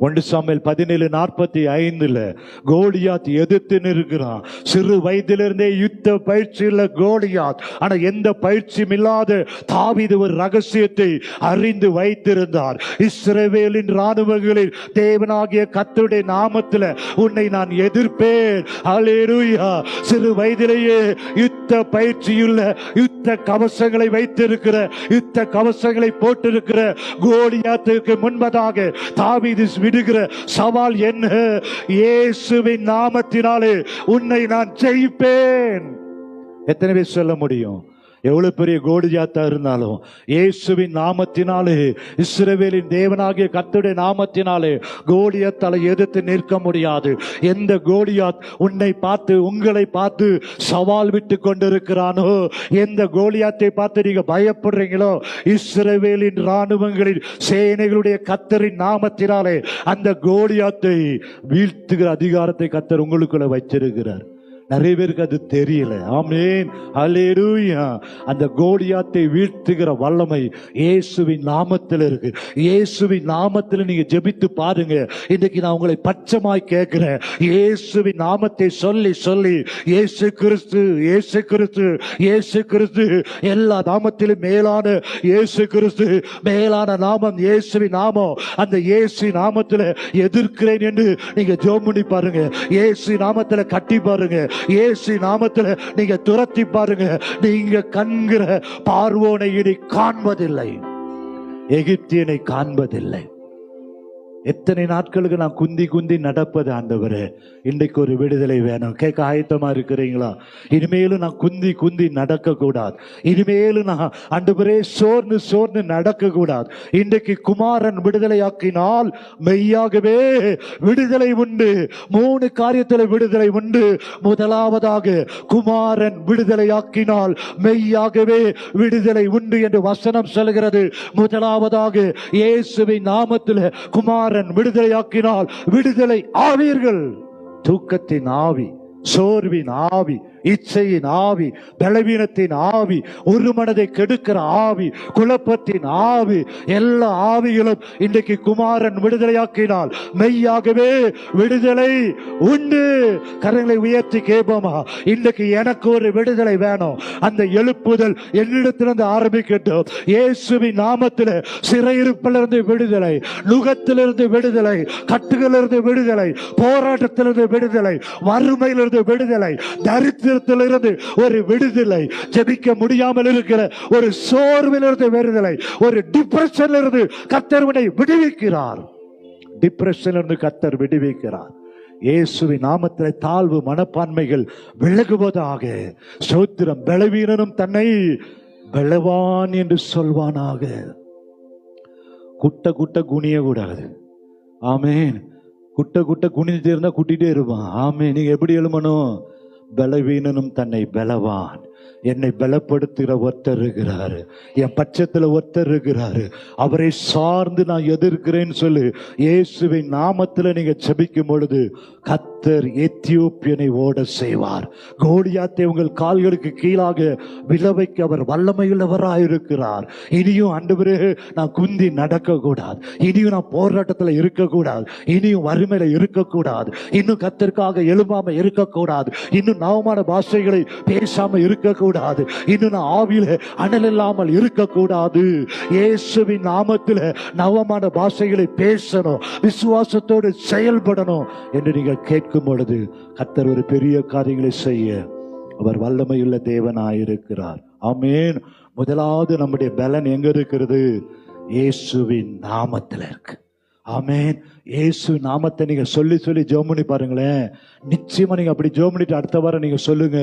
Speaker 1: 1 சாமுவேல் 17:45 கோலியாத் எதிர்த்து நிற்கிறான். சிறு வயதிலிருந்தே யுத்த பயிற்சியில் கோலியாத். ஆனா எந்த பயிற்சியும் இல்லாத தாவீது ஒரு ரகசியத்தை அறிந்து வைத்திருந்தார். இஸ்ரவேலின் ராணுவங்களின் தேவனாகிய கர்த்தருடைய நாமத்தில் உன்னை நான் எதிர்ப்பேன். அல்லேலூயா. சிறு வயதிலேயே யுத்த பயிற்சியுள்ள, யுத்த கவசங்களை வைத்திருக்கிற, யுத்த கவசங்களை போட்டிருக்கிற கோலியாத்துக்கு முன்பதாக தாவீது விடுகிற சவால் என்ன? இயேசுவின் நாமத்தினாலே உன்னை நான் ஜெயிப்பேன். எத்தனை பேர் சொல்ல முடியும்? எவ்வளவு பெரிய கோலியாத்தா இருந்தாலும் இயேசுவின் நாமத்தினாலே, இஸ்ரவேலின் தேவனாகிய கர்த்தருடைய நாமத்தினாலே கோலியாத்தால எதிர்த்து நிற்க முடியாது. எந்த கோலியாத் உன்னை பார்த்து, உங்களை பார்த்து சவால் விட்டு கொண்டிருக்கிறானோ, எந்த கோலியாத்தை பார்த்து நீங்க பயப்படுறீங்களோ, இஸ்ரவேலின் ராணுவங்களின் சேனைகளுடைய கர்த்தரின் நாமத்தினாலே அந்த கோலியாத்தை வீழ்த்துகிற அதிகாரத்தை கர்த்தர் உங்களுக்குள்ள வச்சிருக்கிறார். நிறைய பேருக்கு அது தெரியல. ஆமென், அல்லேலூயா. அந்த கோலியாத்தை வீழ்த்துகிற வல்லமை இயேசுவின் நாமத்தில் இருக்கு. இயேசுவின் நாமத்தில் நீங்க ஜெபித்து பாருங்க. இன்னைக்கு நான் உங்களை பட்சமாய் கேட்கிறேன். இயேசுவின் நாமத்தை சொல்லி சொல்லி, இயேசு கிறிஸ்து, இயேசு கிறிஸ்து, இயேசு கிறிஸ்து, எல்லா நாமத்திலும் மேலான இயேசு கிறிஸ்து, மேலான நாமம் இயேசுவின் நாமம். அந்த இயேசு நாமத்தில் எதிர்க்கிறேன் என்று நீங்க ஜெபம் பண்ணி பாருங்க. இயேசு நாமத்தில் கட்டி பாருங்க. இயேசு நாமத்தில் நீங்க துரத்தி பாருங்க. நீங்க கண்கிற பார்வோனை இனி காண்பதில்லை, எகிப்தியனை காண்பதில்லை. எத்தனை நாட்களுக்கு நான் குந்தி குந்தி நடப்பது ஆண்டவரே, இன்றைக்கு ஒரு விடுதலை வேணும். கேட்க ஆயத்தமா இருக்கிறீங்களா? இனிமேலும் நான் குந்தி குந்தி நடக்க கூடாது. இனிமேலும் நான் ஆண்டவரே சோர்ந்து சோர்ந்து நடக்க கூடாது. இன்றைக்கு குமாரன் விடுதலையாக்கினால் மெய்யாகவே விடுதலை உண்டு. 3 காரியத்தில் விடுதலை உண்டு. முதலாவதாக, குமாரன் விடுதலையாக்கினால் மெய்யாகவே விடுதலை உண்டு என்று வசனம் சொல்கிறது. முதலாவதாக, இயேசுவின் நாமத்தில் குமாரன் விடுதலையாக்கினால் விடுதலை ஆவீர்கள். தூக்கத்தின் ஆவி, சோர்வின் ஆவி, இச்சையின் ஆவி, பலவீனத்தின் ஆவி, ஒரு மனதை கெடுக்கிற ஆவி, குழப்பத்தின் ஆவி, எல்லா ஆவிகளும் இன்றைக்கு குமாரன் விடுதலையாக்கினால் மெய்யாகவே விடுதலை உண்டு. கரங்களை உயர்த்தி கேட்போமா? இன்றைக்கு எனக்கு ஒரு விடுதலை வேணும். அந்த எழுப்புதல் என்னிடத்திலிருந்து ஆரம்பிக்கட்டும். இயேசுவின் நாமத்தில் சிறையிருப்பிலிருந்து விடுதலை, நுகத்திலிருந்து விடுதலை, கட்டுகளிலிருந்து விடுதலை, போராட்டத்திலிருந்து விடுதலை, வறுமையிலிருந்து விடுதலை, தரித்திர ஒரு விடுதலை, ஜெபிக்க முடியாமல் இருக்கிற ஒரு சோர்விலிருந்து விடுதலை, ஒரு டிப்ரெஷனிலிருந்து கர்த்தர் உன்னை விடுவிக்கிறார். டிப்ரெஷனிலிருந்து கர்த்தர் விடுவிக்கிறார். இயேசுவின் நாமத்தில் தாழ்வு மனப்பான்மைகள் விலகுவதாக. ஸ்தோத்திரம். பலவீனனும் தன்னை பலவான் என்று சொல்வானாக. குட்ட குட்ட குனிய கூடாது. ஆமென். குட்ட குட்ட குனிஞ்சிட்டே இருந்தா கூட்டிட்டே இருப்பான். ஆமென். நீங்க எப்படி எழுமணும்? பலவீனனும் தன்னை பலவான், என்னை பலப்படுத்துகிற ஒருத்தர் இருக்கிறாரு, என் பட்சத்தில் ஒருத்தர் இருக்கிறாரு, அவரை சார்ந்து நான் எதிர்க்கிறேன்னு சொல்லு. இயேசுவின் நாமத்தில் நீங்க ஜெபிக்கும் பொழுது கர்த்தர் எத்தியோப்பியனை ஓட செய்வார். கோலியாத்தை உங்கள் கால்களுக்கு கீழாக விழவைக்க அவர் வல்லமையுள்ளவராயிருக்கிறார். இனியும் ஆண்டவரே நான் குந்தி நடக்க கூடாது, இனியும் நான் போராட்டத்தில் இருக்கக்கூடாது, இனியும் வறுமையில இருக்கக்கூடாது, இன்னும் கர்த்தருக்காக எழும்பாம இருக்கக்கூடாது, இன்னும் நவமான பாஷைகளை பேசாம இருக்கக்கூடாது, இன்னும் நான் ஆவியில அனல் இல்லாமல் இருக்கக்கூடாது. இயேசுவின் நாமத்தில் நவமான பாஷைகளை பேசணும், விசுவாசத்தோடு செயல்படணும் என்று நீங்கள் கேட்கும் பொழுது கர்த்தர் ஒரு பெரிய காரியங்களை செய்ய அவர் வல்லமையுள்ள தேவனாயிருக்கிறார். ஆமென். முதலாவது நம்முடைய பலன் எங்க இருக்கிறது? இயேசுவின் நாமத்தில் இருக்கு. ஆமென். இயேசு நாமத்தை நீங்க சொல்லி சொல்லி ஜெபம் பண்ணி பாருங்களேன். நிச்சயமா நீங்க அப்படி ஜெபம் பண்ணிட்டு அடுத்த வாரம் நீங்க சொல்லுங்க,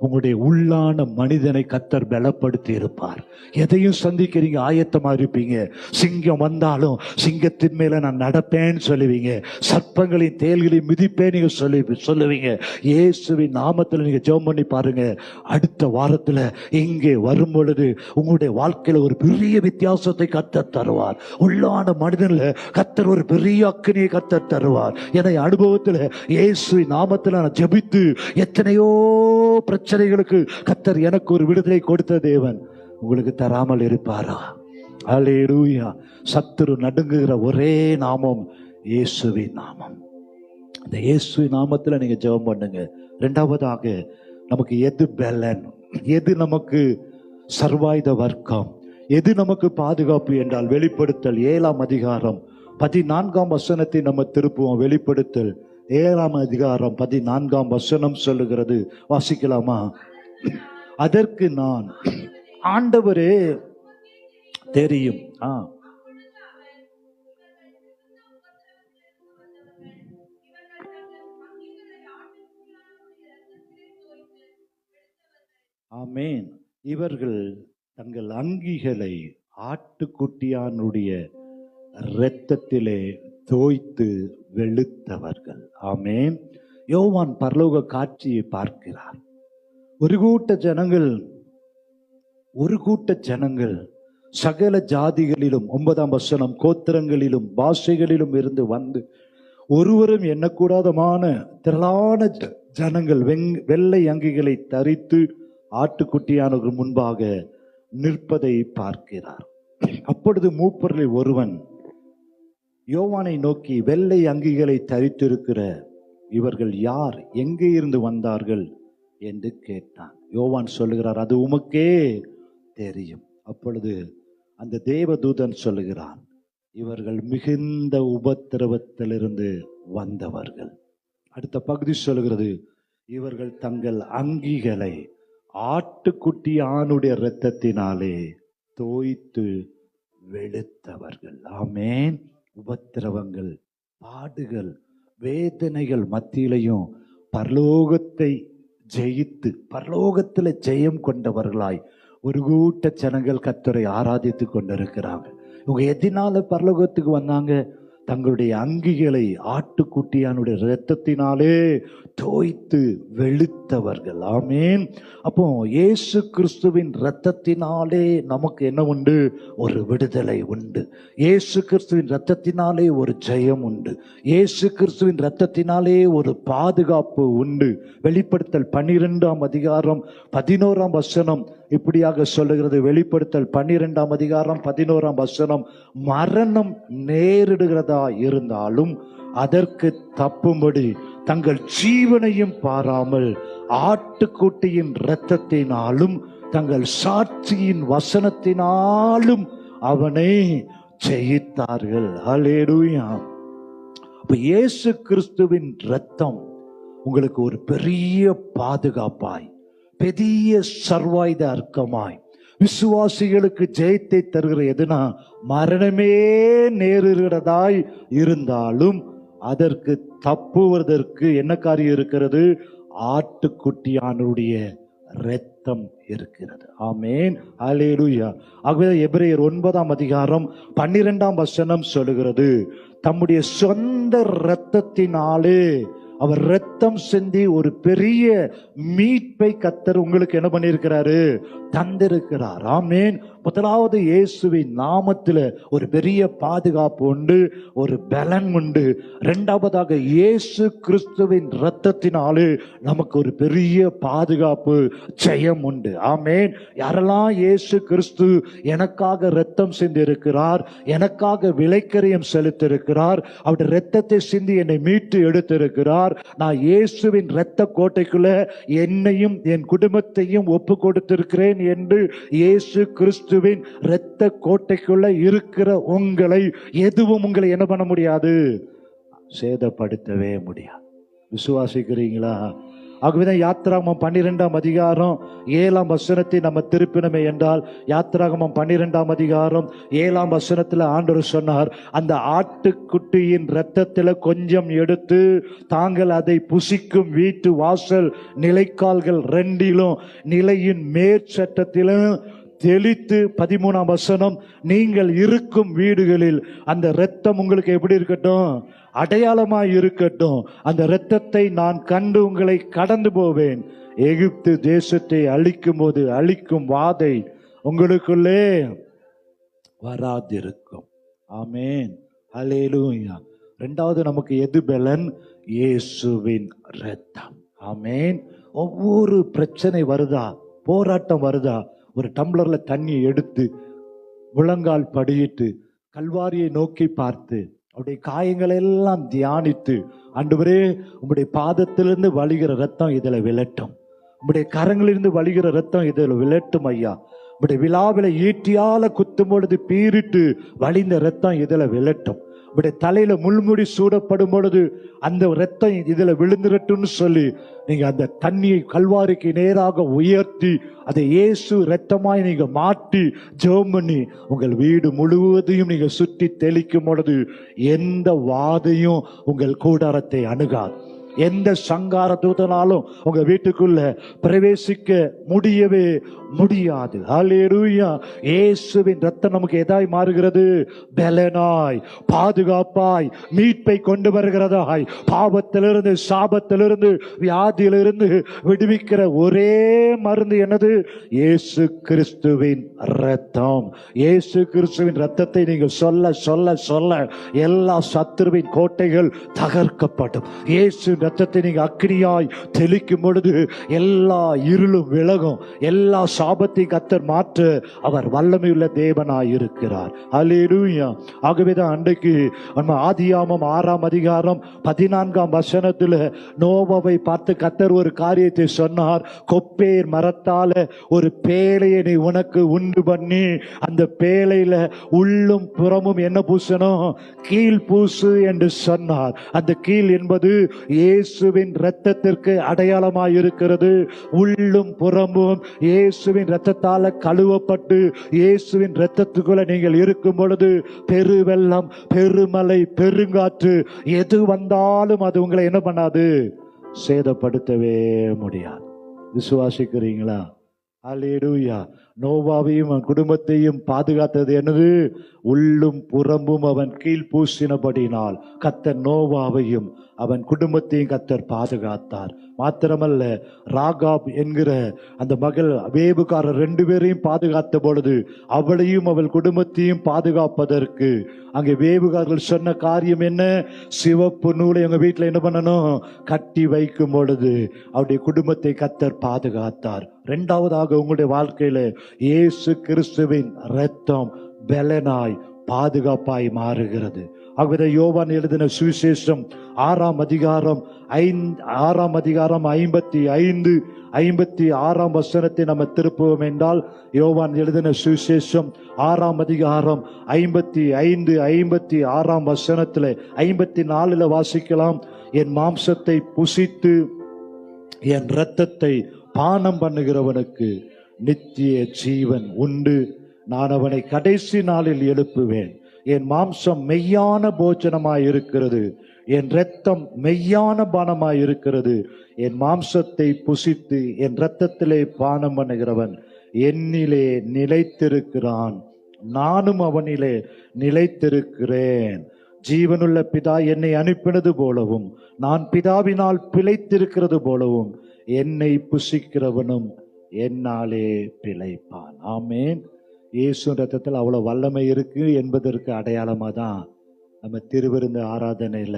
Speaker 1: உங்களுடைய உள்ளான மனிதனை கர்த்தர் பலப்படுத்தி இருப்பார். எதையும் சந்திக்கிறீங்க, ஆயத்தமா இருப்பீங்க. சிங்கம் வந்தாலும் சிங்கத்தின் மேல நான் நடப்பேன்னு சொல்லுவீங்க. சர்ப்பங்களின் தேள்களையும் மிதிப்பேன் நீங்க சொல்லுவீங்க. இயேசுவின் நாமத்தில் நீங்க ஜெபம் பண்ணி பாருங்க. அடுத்த வாரத்துல இங்கே வரும் பொழுது உங்களுடைய வாழ்க்கையில ஒரு பெரிய வித்தியாசத்தை கர்த்தர் தருவார். உள்ளான மனிதன்ல கர்த்தர் ஒரு பெரிய அக்கினியை கர்த்தர் தருவார். என அனுபவத்தில் இயேசுவின் நாமத்தில் நான் ஜெபித்து எத்தனையோ பிரச்சனைகளுக்கு கர்த்தர் எனக்கு ஒரு விடுதலை கொடுத்த தேவன் உங்களுக்கு தராமல் இருப்பாரா? அல்லேலூயா. சத்துரு நடுங்குகிற ஒரே நாமம் இயேசுவின் நாமம். அந்த இயேசுவின் நாமத்தில் நீங்க ஜெபம் பண்ணுங்க. இரண்டாவதாக, நமக்கு எது பலன், எது நமக்கு சர்வாயுத வர்க்கம், எது நமக்கு பாதுகாப்பு என்றால் வெளிப்படுத்தல் 7ஆம் அதிகாரம் 14ஆம் வசனத்தை நம்ம திருப்புவோம். வெளிப்படுத்தல் 7ஆம் அதிகாரம் 14ஆம் வசனம் சொல்லுகிறது. வாசிக்கலாமா? அதற்கு நான், ஆண்டவரே தெரியும். ஆமென். இவர்கள் தங்கள் அங்கிகளை ஆட்டுக்குட்டியானுடைய இரத்தத்திலே தோய்த்து வெளுத்தவர்கள். ஆமென். யோவான் பரலோக காட்சியை பார்க்கிறார். ஒரு கூட்ட ஜனங்கள் சகல ஜாதிகளிலும் 9ஆம் வசனம் கோத்திரங்களிலும் பாஷைகளிலும் இருந்து வந்து ஒருவரும் எண்ணக்கூடாதமான திரளான ஜனங்கள் வெள்ளை அங்கிகளை தரித்து ஆட்டுக்குட்டியானவர்கள் முன்பாக நிற்பதை பார்க்கிறார். அப்பொழுது மூப்பரில் ஒருவன் யோவானை நோக்கி, வெள்ளை அங்கிகளை தரித்திருக்கிற இவர்கள் யார், எங்கே இருந்து வந்தார்கள் என்று கேட்டான். யோவான் சொல்லுகிறார், அது உமக்கே தெரியும். அப்பொழுது அந்த தேவதூதன் சொல்லுகிறான், இவர்கள் மிகுந்த உபத்திரவத்திலிருந்து வந்தவர்கள். அடுத்த பகுதி சொல்லுகிறது, இவர்கள் தங்கள் அங்கிகளை ஆட்டுக்குட்டி ஆணுடைய இரத்தத்தினாலே தோய்த்து வெளுத்தவர்கள். ஆமென். உபத்திரவங்கள், பாடுகள், வேதனைகள் மத்தியிலையும் பரலோகத்தை ஜெயித்து பரலோகத்துல ஜெயம் கொண்டவர்களாய் ஒரு கூட்ட ஜனங்கள் கர்த்தரை ஆராதித்து கொண்டிருக்கிறாங்க. இவங்க எதனால பரலோகத்துக்கு வந்தாங்க? தங்களுடைய அங்கிகளை ஆட்டுக்குட்டியானுடைய இரத்தத்தினாலே தோய்த்து வெளுத்தவர்கள். ஆமென். அப்போ இயேசு கிறிஸ்துவின் இரத்தத்தினாலே நமக்கு என்ன உண்டு? ஒரு விடுதலை உண்டு. இயேசு கிறிஸ்துவின் இரத்தத்தினாலே ஒரு ஜெயம் உண்டு. இயேசு கிறிஸ்துவின் இரத்தத்தினாலே ஒரு பாதுகாப்பு உண்டு. வெளிப்படுத்தல் 12ஆம் அதிகாரம் 11ஆம் வசனம் இப்படியாக சொல்லுகிறது. வெளிப்படுத்தல் 12ஆம் அதிகாரம் 11ஆம் வசனம், மரணம் நேரிடுகிறதா இருந்தாலும் அதற்கு தப்பும்படி தங்கள் ஜீவனையும் பாராமல் ஆட்டுக்குட்டியின் இரத்தத்தினாலும் தங்கள் சாட்சியின் வசனத்தினாலும் அவனை ஜெயித்தார்கள். ஹல்லேலூயா. அப்ப இயேசு கிறிஸ்துவின் இரத்தம் உங்களுக்கு ஒரு பெரிய பாதுகாப்பாய், பெரிய சர்வாயுத அர்க்கமாய், விசுவாசிகளுக்கு ஜெயத்தை தருகிற எதுனா, மரணமே நேருகிறதாய் இருந்தாலும் அதற்கு தப்புவதற்கு என்ன காரியம் இருக்கிறது? ஆட்டுக்குட்டியானுடைய இரத்தம் இருக்கிறது. ஆமென். ஹல்லேலூயா. ஆகவே எபிரேயர் 9ஆம் அதிகாரம் 12ஆம் வசனம் சொல்லுகிறது, தம்முடைய சொந்த இரத்தத்தினாலே அவர் இரத்தம் சிந்தி ஒரு பெரிய மீட்பை கர்த்தர் உங்களுக்கு என்ன பண்ணியிருக்கிறாரு? தந்திருக்கிறார். ஆமென். முதலாவது இயேசுவின் நாமத்தில் ஒரு பெரிய பாதுகாப்பு உண்டு, ஒரு பலன் உண்டு. இரண்டாவதாக இயேசு கிறிஸ்துவின் இரத்தத்தினாலே நமக்கு ஒரு பெரிய பாதுகாப்பு, ஜெயம் உண்டு. ஆமென். யாரெல்லாம் இயேசு கிறிஸ்து எனக்காக இரத்தம் சிந்தி இருக்கிறார், எனக்காக விலைக்கரியம் செலுத்திருக்கிறார், அவருடைய இரத்தத்தை சிந்தி என்னை மீட்டு எடுத்திருக்கிறார், நான் இயேசுவின் இரத்த கோட்டைக்குள்ள என்னையும் என் குடும்பத்தையும் ஒப்பு கொடுத்திருக்கிறேன் என்று இயேசு கிறிஸ்துவின் இரத்த கோட்டைக்குள்ள இருக்கிற உங்களை எதுவும் உங்களை என்ன பண்ண முடியாது? சேதப்படுத்தவே முடியாது. விசுவாசிக்கிறீங்களா? ஆகவேதான் யாத்திராகமம் 12ஆம் அதிகாரம் 7ஆம் வசனத்தை நம்ம திருப்பினமே என்றால், யாத்திராகமம் 12ஆம் அதிகாரம் 7ஆம் வசனத்துல ஆண்டவர் சொன்னார், அந்த ஆட்டுக்குட்டியின் இரத்தத்துல கொஞ்சம் எடுத்து தாங்கள் அதை புசிக்கும் வீட்டு வாசல் நிலைக்கால்கள் 2லும் நிலையின் மேற்சட்டத்திலும் தெளித்து, 13ஆம் வசனம், நீங்கள் இருக்கும் வீடுகளில் அந்த இரத்தம் உங்களுக்கு எப்படி இருக்கட்டும்? அடையாளமாய் இருக்கட்டும். அந்த இரத்தத்தை நான் கண்டு உங்களை கடந்து போவேன். எகிப்து தேசத்தை அழிக்கும் போது அழிக்கும் வாதை உங்களுக்குள்ளே வராதிருக்கும். ஆமென். ஹல்லேலூயா. இரண்டாவது நமக்கு எது பலன்? இயேசுவின் இரத்தம். ஆமென். ஒவ்வொரு பிரச்சனை வருதா, போராட்டம் வருதா, ஒரு டம்ளர்ல தண்ணி எடுத்து முழங்கால் படியிட்டு கல்வாரியை நோக்கி பார்த்து அவருடைய காயங்களை எல்லாம் தியானித்து, ஆண்டவரே உம்முடைய பாதத்திலிருந்து வழிகிற ரத்தம் இதுல விழட்டும், உம்முடைய கரங்களிலிருந்து வழிகிற ரத்தம் இதுல விழட்டும் ஐயா, உம்முடைய விழாவில ஈட்டியால குத்தும் பொழுது பீரிட்டு வழிந்த ரத்தம் இதுல விழட்டும், உம்முடைய தலையில முள்முடி சூடப்படும் பொழுது அந்த ரத்தம் இதுல விழுந்துரட்டும்னு சொல்லி நீங்க அந்த தண்ணியை கல்வாரிக்கு நேராக உயர்த்தி அதை இயேசு ரத்தமாய் நீங்க மாட்டி ஜெபம் பண்ணி உங்கள் வீடு முழுவதையும் நீங்க சுற்றி தெளிக்கும் பொழுது எந்த வாதையும் உங்கள் கூடாரத்தை அணுகாது, எந்த சங்கார தூதனாலும் உங்க வீட்டுக்குள்ள பிரவேசிக்க முடியவே முடியாது. ஹல்லேலூயா. இயேசுவின் ரத்தம் நமக்கு எதாய் மாறுகிறது? பலனாய், பாதுகாப்பாய், மீட்பை கொண்டு வருகிறதாய், பாவத்திலிருந்து, சாபத்திலிருந்து, வியாதியிலிருந்து விடுவிக்கிற ஒரே மருந்து என்னது? இயேசு கிறிஸ்துவின் ரத்தம். இயேசு கிறிஸ்துவின் ரத்தத்தை நீங்கள் சொல்ல சொல்ல சொல்ல எல்லா சத்துருவின் கோட்டைகள் தகர்க்கப்படும். இயேசு ரத்தத்தை நீங்க அக்கினியாய் தெளிக்கும் பொழுது எல்லா இருளும் விலகும். எல்லா சாபத்தையும் கர்த்தர் மாற்ற அவர் வல்லமையுள்ள தேவனாய் இருக்கிறார். ஹல்லேலூயா. ஆகவேதான் அன்றைக்கு நம்ம ஆதியாகமம் 6ஆம் அதிகாரம் 14ஆம் வசனத்துல நோவாவை பார்த்து கர்த்தர் ஒரு காரியத்தை சொன்னார். கொப்பேர் மரத்தால ஒரு பேழையை நீ உனக்கு உண்டு பண்ணி அந்த பேழையில உள்ளும் புறமும் என்ன பூசணும்? கீழ் பூசு என்று சொன்னார். அந்த கீழ் என்பது இயேசுவின் இரத்தத்திற்கு அடையாளமாய் இருக்கிறது. உள்ளும் புறமும் இயேசுவின் இரத்தத்தால கழுவப்பட்டு இயேசுவின் இரத்தத்துக்குள்ள நீங்கள் இருக்கும் பொழுது பெருவெள்ளம், பெருமலை, பெருங்காற்று எது வந்தாலும் அது உங்களை என்ன பண்ணாது? சேதப்படுத்தவே முடியாது. விசுவாசிக்கிறீங்களா? அல்லேலூயா. நோவாவையும் அவன் குடும்பத்தையும் பாதுகாத்தது என்னது? உள்ளும் புறம்பும் அவன் கீழ் பூசினபடினால் கர்த்தர் நோவாவையும் அவன் குடும்பத்தையும் கர்த்தர் பாதுகாத்தார். மாத்திரமல்ல, ராகாப் என்கிற அந்த மகள் வேவுகாரர் 2 பேரையும் பாதுகாத்த பொழுது அவளையும் அவள் குடும்பத்தையும் பாதுகாப்பதற்கு அங்கே வேவுகாரர்கள் சொன்ன காரியம் என்ன? சிவப்பு நூலை உங்க வீட்டில் என்ன பண்ணணும்? கட்டி வைக்கும் பொழுது அவருடைய குடும்பத்தை கர்த்தர் பாதுகாத்தார். 2வதாக உங்களுடைய வாழ்க்கையில இயேசு கிறிஸ்துவின் இரத்தம் பலனாய், பாதுகாப்பாய் மாறுகிறது. ஆகவே யோவான் எழுதின சுவிசேஷம் 6ஆம் அதிகாரம் 55, 56ஆம் வசனத்தை நம்ம திருப்புவோம் என்றால், யோவான் எழுதின சுவிசேஷம் 6ஆம் அதிகாரம் 55, 56ஆம் வசனத்துல 54 வாசிக்கலாம். என் மாம்சத்தை புசித்து என் இரத்தத்தை பானம் பண்ணுகிறவனுக்கு நித்திய ஜீவன் உண்டு. நான் அவனை கடைசி நாளில் எழுப்புவேன். என் மாம்சம் மெய்யான போஜனமாய் இருக்கிறது, என் இரத்தம் மெய்யான பானமாய் இருக்கிறது. என் மாம்சத்தை புசித்து என் இரத்தத்திலே பானம் பண்ணுகிறவன் என்னிலே நிலைத்திருக்கிறான், நானும் அவனிலே நிலைத்திருக்கிறேன். ஜீவனுள்ள பிதா என்னை அனுப்பினது போலவும் நான் பிதாவினால் பிழைத்திருக்கிறது போலவும் என்னை புசிக்கிறவனும் என்னாலே பிழைப்பான். ஆமேன். இயேசு ரத்தத்தில் அவ்வளவு வல்லமை இருக்கு என்பதற்கு அடையாளமா தான் நம்ம திருவிருந்து ஆராதனையில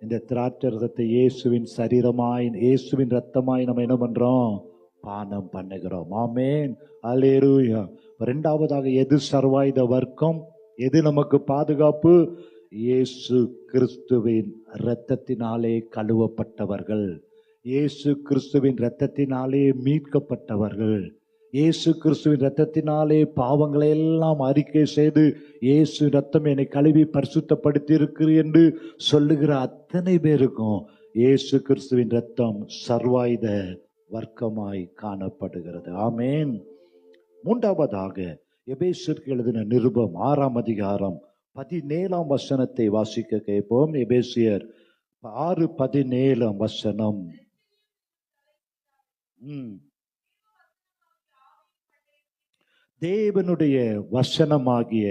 Speaker 1: இந்த திராட்சை ரத்தத்தை இயேசுவின் சரீரமாய், இயேசுவின் ரத்தமாய் நம்ம என்ன பண்றோம்? பானம் பண்ணுகிறோம். ஆமேன். அல்லேலூயா. 2வதாக எது சர்வாயுத வர்க்கம்? எது நமக்கு பாதுகாப்பு? இயேசு கிறிஸ்துவின் இரத்தத்தினாலே கழுவப்பட்டவர்கள், இயேசு கிறிஸ்துவின் இரத்தத்தினாலே மீட்கப்பட்டவர்கள், இயேசு கிறிஸ்துவின் இரத்தத்தினாலே பாவங்களை எல்லாம் அறிக்கை செய்து இயேசு இரத்தம் என்னை கழுவி பரிசுத்தப்படுத்தி இருக்கு என்று சொல்லுகிற அத்தனை பேருக்கும் இயேசு கிறிஸ்துவின் இரத்தம் சர்வாயுத வர்க்கமாய் காணப்படுகிறது. ஆமேன். 3வதாக எபேசியருக்கு எழுதின நிருபம் 6ஆம் அதிகாரம் 17ஆம் வசனத்தை வாசிக்க கேட்போம். எபேசியர் 6:17 வசனம். தேவனுடைய வசனமாகிய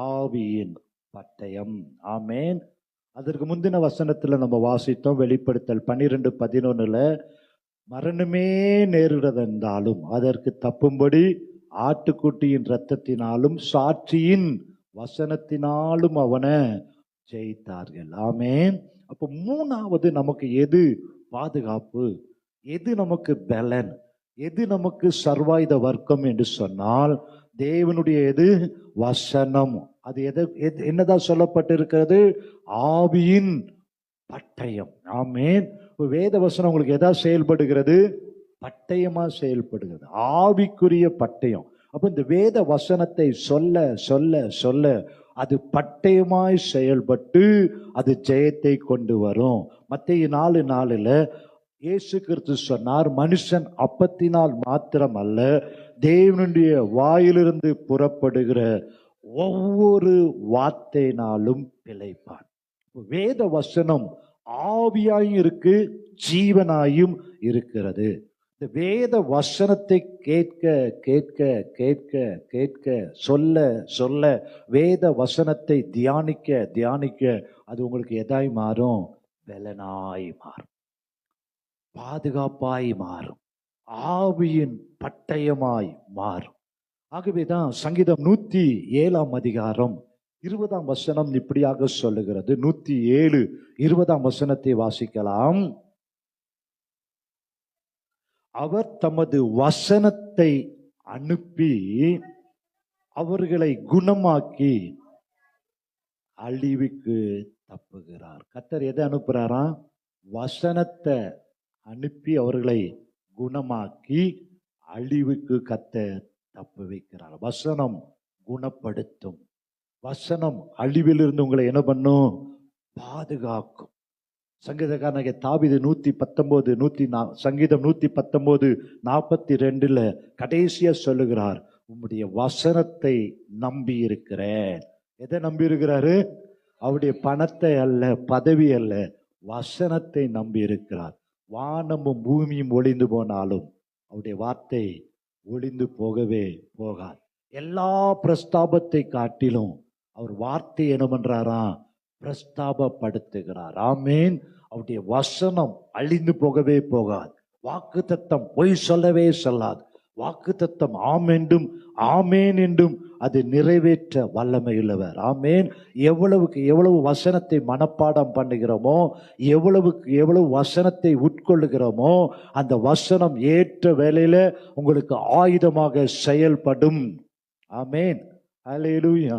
Speaker 1: ஆவியின் பட்டயம். ஆமேன். அதற்கு முந்தின வசனத்துல நம்ம வாசித்தோம், வெளிப்படுத்தல் 12:11 மரணமே நேரிடதென்றாலும் அதற்கு தப்பும்படி ஆட்டுக்குட்டியின் இரத்தத்தினாலும் சாட்சியின் வசனத்தினாலும் அவனை ஜெயித்தார்கள். ஆமேன். அப்போ 3வது நமக்கு எது பாதுகாப்பு, எது நமக்கு பலன், எது நமக்கு சர்வாயுத வர்க்கம் என்று சொன்னால் தேவனுடைய எது? வசனம். அது என்னதான் சொல்லப்பட்டிருக்கிறது? ஆவியின் பட்டயம். ஆமேன். வேத வசனம் உங்களுக்கு எதா செயல்படுகிறது? பட்டயமா செயல்படுகிறது, ஆவிக்குரிய பட்டயம். அப்ப இந்த வேத வசனத்தை சொல்ல சொல்ல சொல்ல அது பட்டயமாய் செயல்பட்டு அது ஜெயத்தை கொண்டு வரும். மத்தேயு 4:4 இயேசு கிறிஸ்து சொன்னார், மனுஷன் அப்பத்தினால் மாத்திரம் அல்ல தேவனுடைய வாயிலிருந்து புறப்படுகிற ஒவ்வொரு வார்த்தையினாலும் பிழைப்பான். வேத வசனம் ஆவியாயும் இருக்கு, ஜீவனாயும் இருக்கிறது. இந்த வேத வசனத்தை கேட்க கேட்க கேட்க கேட்க, சொல்ல சொல்ல, வேத வசனத்தை தியானிக்க தியானிக்க, அது உங்களுக்கு எதாய் மாறும்? பலனாய் மாறும், பாதுகாப்பாய் மாறும், ஆவியின் பட்டயமாய் மாறும். ஆகவேதான் சங்கீதம் 107 அதிகாரம் 20 இப்படியாக சொல்லுகிறது. 107 வாசிக்கலாம். அவர் தமது வசனத்தை அனுப்பி அவர்களை குணமாக்கி அழிவுக்கு தப்புகிறார். கர்த்தர் எதை அனுப்புறாராம்? வசனத்தை அனுப்பி அவர்களை குணமாக்கி அழிவுக்கு கர்த்தர் தப்பு வைக்கிறார். வசனம் குணப்படுத்தும். வசனம் அழிவிலிருந்து உங்களை என்ன பண்ணும்? பாதுகாக்கும். சங்கீதக்காரனாகிய தாவீது 119 சங்கீதம் 119:42 கடைசியா சொல்லுகிறார், உம்முடைய வசனத்தை நம்பி இருக்கிறேன். எதை நம்பி இருக்கிறாரு? அவருடைய பணத்தை அல்ல, பதவி அல்ல, வசனத்தை நம்பி இருக்கிறார். வானமும் பூமியும் ஒளிந்து போனாலும் அவருடைய வார்த்தை ஒளிந்து போகவே போகாது. எல்லா பிரஸ்தாபத்தை காட்டிலும் அவர் வார்த்தை என்ன பண்றாராம்? பிரஸ்தாபப்படுத்துகிறார். ஆமேன். அவருடைய வசனம் அழிந்து போகவே போகாது. வாக்குத்தத்தம் பொய் சொல்லவே சொல்லாது. வாக்குத்தத்தம் ஆம் என்றும் ஆமேன் என்றும் அது நிறைவேற்ற வல்லமையுள்ளவர். ஆமேன். எவ்வளவுக்கு எவ்வளவு வசனத்தை மனப்பாடம் பண்ணுகிறோமோ, எவ்வளவுக்கு எவ்வளவு வசனத்தை உட்கொள்ளுகிறோமோ, அந்த வசனம் ஏற்ற வேளையில உங்களுக்கு ஆயுதமாக செயல்படும். ஆமேன். அல்லேலூயா.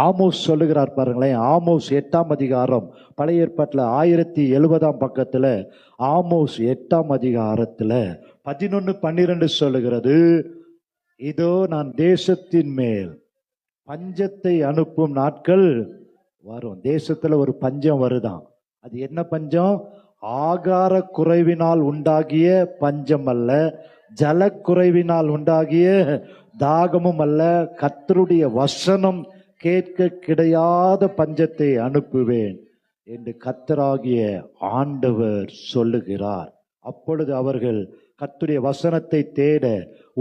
Speaker 1: ஆமோஸ் சொல்லுகிறார் பாருங்களேன். ஆமோஸ் 8 அதிகாரம், பழைய ஏற்பாட்டில் 1070 ஆமோஸ் 8 அதிகாரத்துல 11-12 சொல்லுகிறது, இதோ நான் தேசத்தின் மேல் பஞ்சத்தை அனுப்பும் நாட்கள் வரும். தேசத்துல ஒரு பஞ்சம் வருதான். அது என்ன பஞ்சம்? ஆகார குறைவினால் உண்டாகிய பஞ்சம் அல்ல, ஜலக்குறைவினால் உண்டாகிய தாகமும் அல்ல, கர்த்தருடைய வசனம் கேட்க கிடையாத பஞ்சத்தை அனுப்புவேன் என்று கர்த்தராகிய ஆண்டவர் சொல்லுகிறார். அப்பொழுது அவர்கள் கர்த்தருடைய வசனத்தை தேட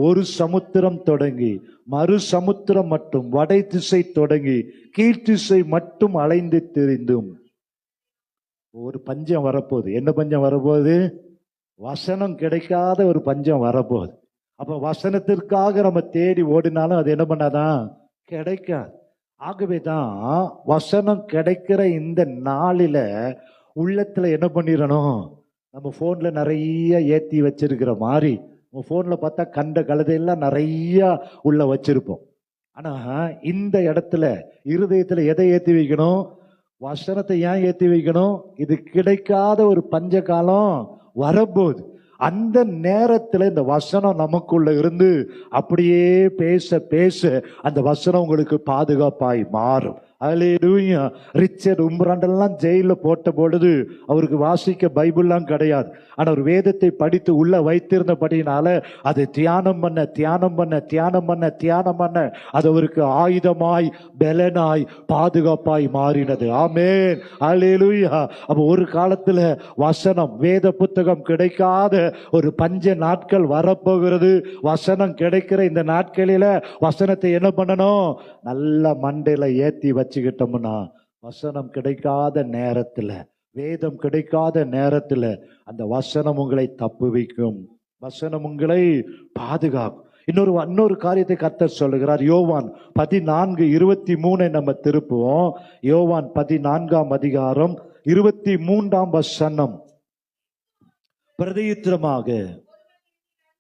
Speaker 1: ஒரு சமுத்திரம் தொடங்கி மறு சமுத்திரம் மட்டும், வடை திசை தொடங்கி கீழ்த்திசை மட்டும் அலைந்து திரிந்தும் ஒரு பஞ்சம் வரப்போகுது. என்ன பஞ்சம் வரப்போகுது? வசனம் கிடைக்காத ஒரு பஞ்சம் வரப்போகுது. அப்ப வசனத்திற்காக நம்ம தேடி ஓடினாலும் அது என்ன பண்ணாதான்? கிடைக்காது. ஆகவேதான் வசனம் கிடைக்கிற இந்த நாளில உள்ளத்துல என்ன பண்ணிடணும்? நம்ம போன்ல நிறைய ஏத்தி வச்சிருக்கிற மாதிரி, நம்ம போன்ல பார்த்தா கண்ட கழுதையெல்லாம் நிறைய உள்ள வச்சிருப்போம். ஆனா இந்த இடத்துல இருதயத்துல எதை ஏத்தி வைக்கணும்? வசனத்தை. ஏன் ஏத்தி வைக்கணும்? இது கிடைக்காத ஒரு பஞ்ச காலம் வரப்போகுது. அந்த நேரத்துல இந்த வசனம் நமக்குள்ள இருந்து அப்படியே பேச பேச அந்த வசனம் உங்களுக்கு பாதுகாப்பாய் மாறும். அல்லேலூயா. ரிச்சர்ட் உம்ராண்டெல்லாம் ஜெயில போட்ட பொழுது அவருக்கு வாசிக்க பைபிள்லாம் கிடையாது. ஆனா ஒரு வேதத்தை படித்து உள்ள வைத்திருந்தபடினால அது தியானம் பண்ண தியானம் பண்ண தியானம் பண்ண தியானம் பண்ண அது அவருக்கு ஆயுதமாய் பலனாய் பாதுகாப்பாய் மாறினது. ஆமென். அல்லேலூயா. அப்ப ஒரு காலத்துல வசனம், வேத புத்தகம் கிடைக்காத ஒரு பஞ்ச நாட்கள் வரப்போகிறது. வசனம் கிடைக்கிற இந்த நாட்களில வசனத்தை என்ன பண்ணணும்? நல்ல மண்டையில ஏத்தி வச்சுக்கிட்டோம்னா வசனம் கிடைக்காத நேரத்துல, வேதம் கிடைக்காத நேரத்துல அந்த வசனம் உங்களை தப்புவிக்கும். வசனம் உங்களை பாதுகாக்கும். இன்னொரு காரியத்தை கர்த்தர் சொல்லுகிறார். யோவான் 14:23 நம்ம திருப்புவோம். யோவான் 14 அதிகாரம் 23 பிரதியுத்தரமாக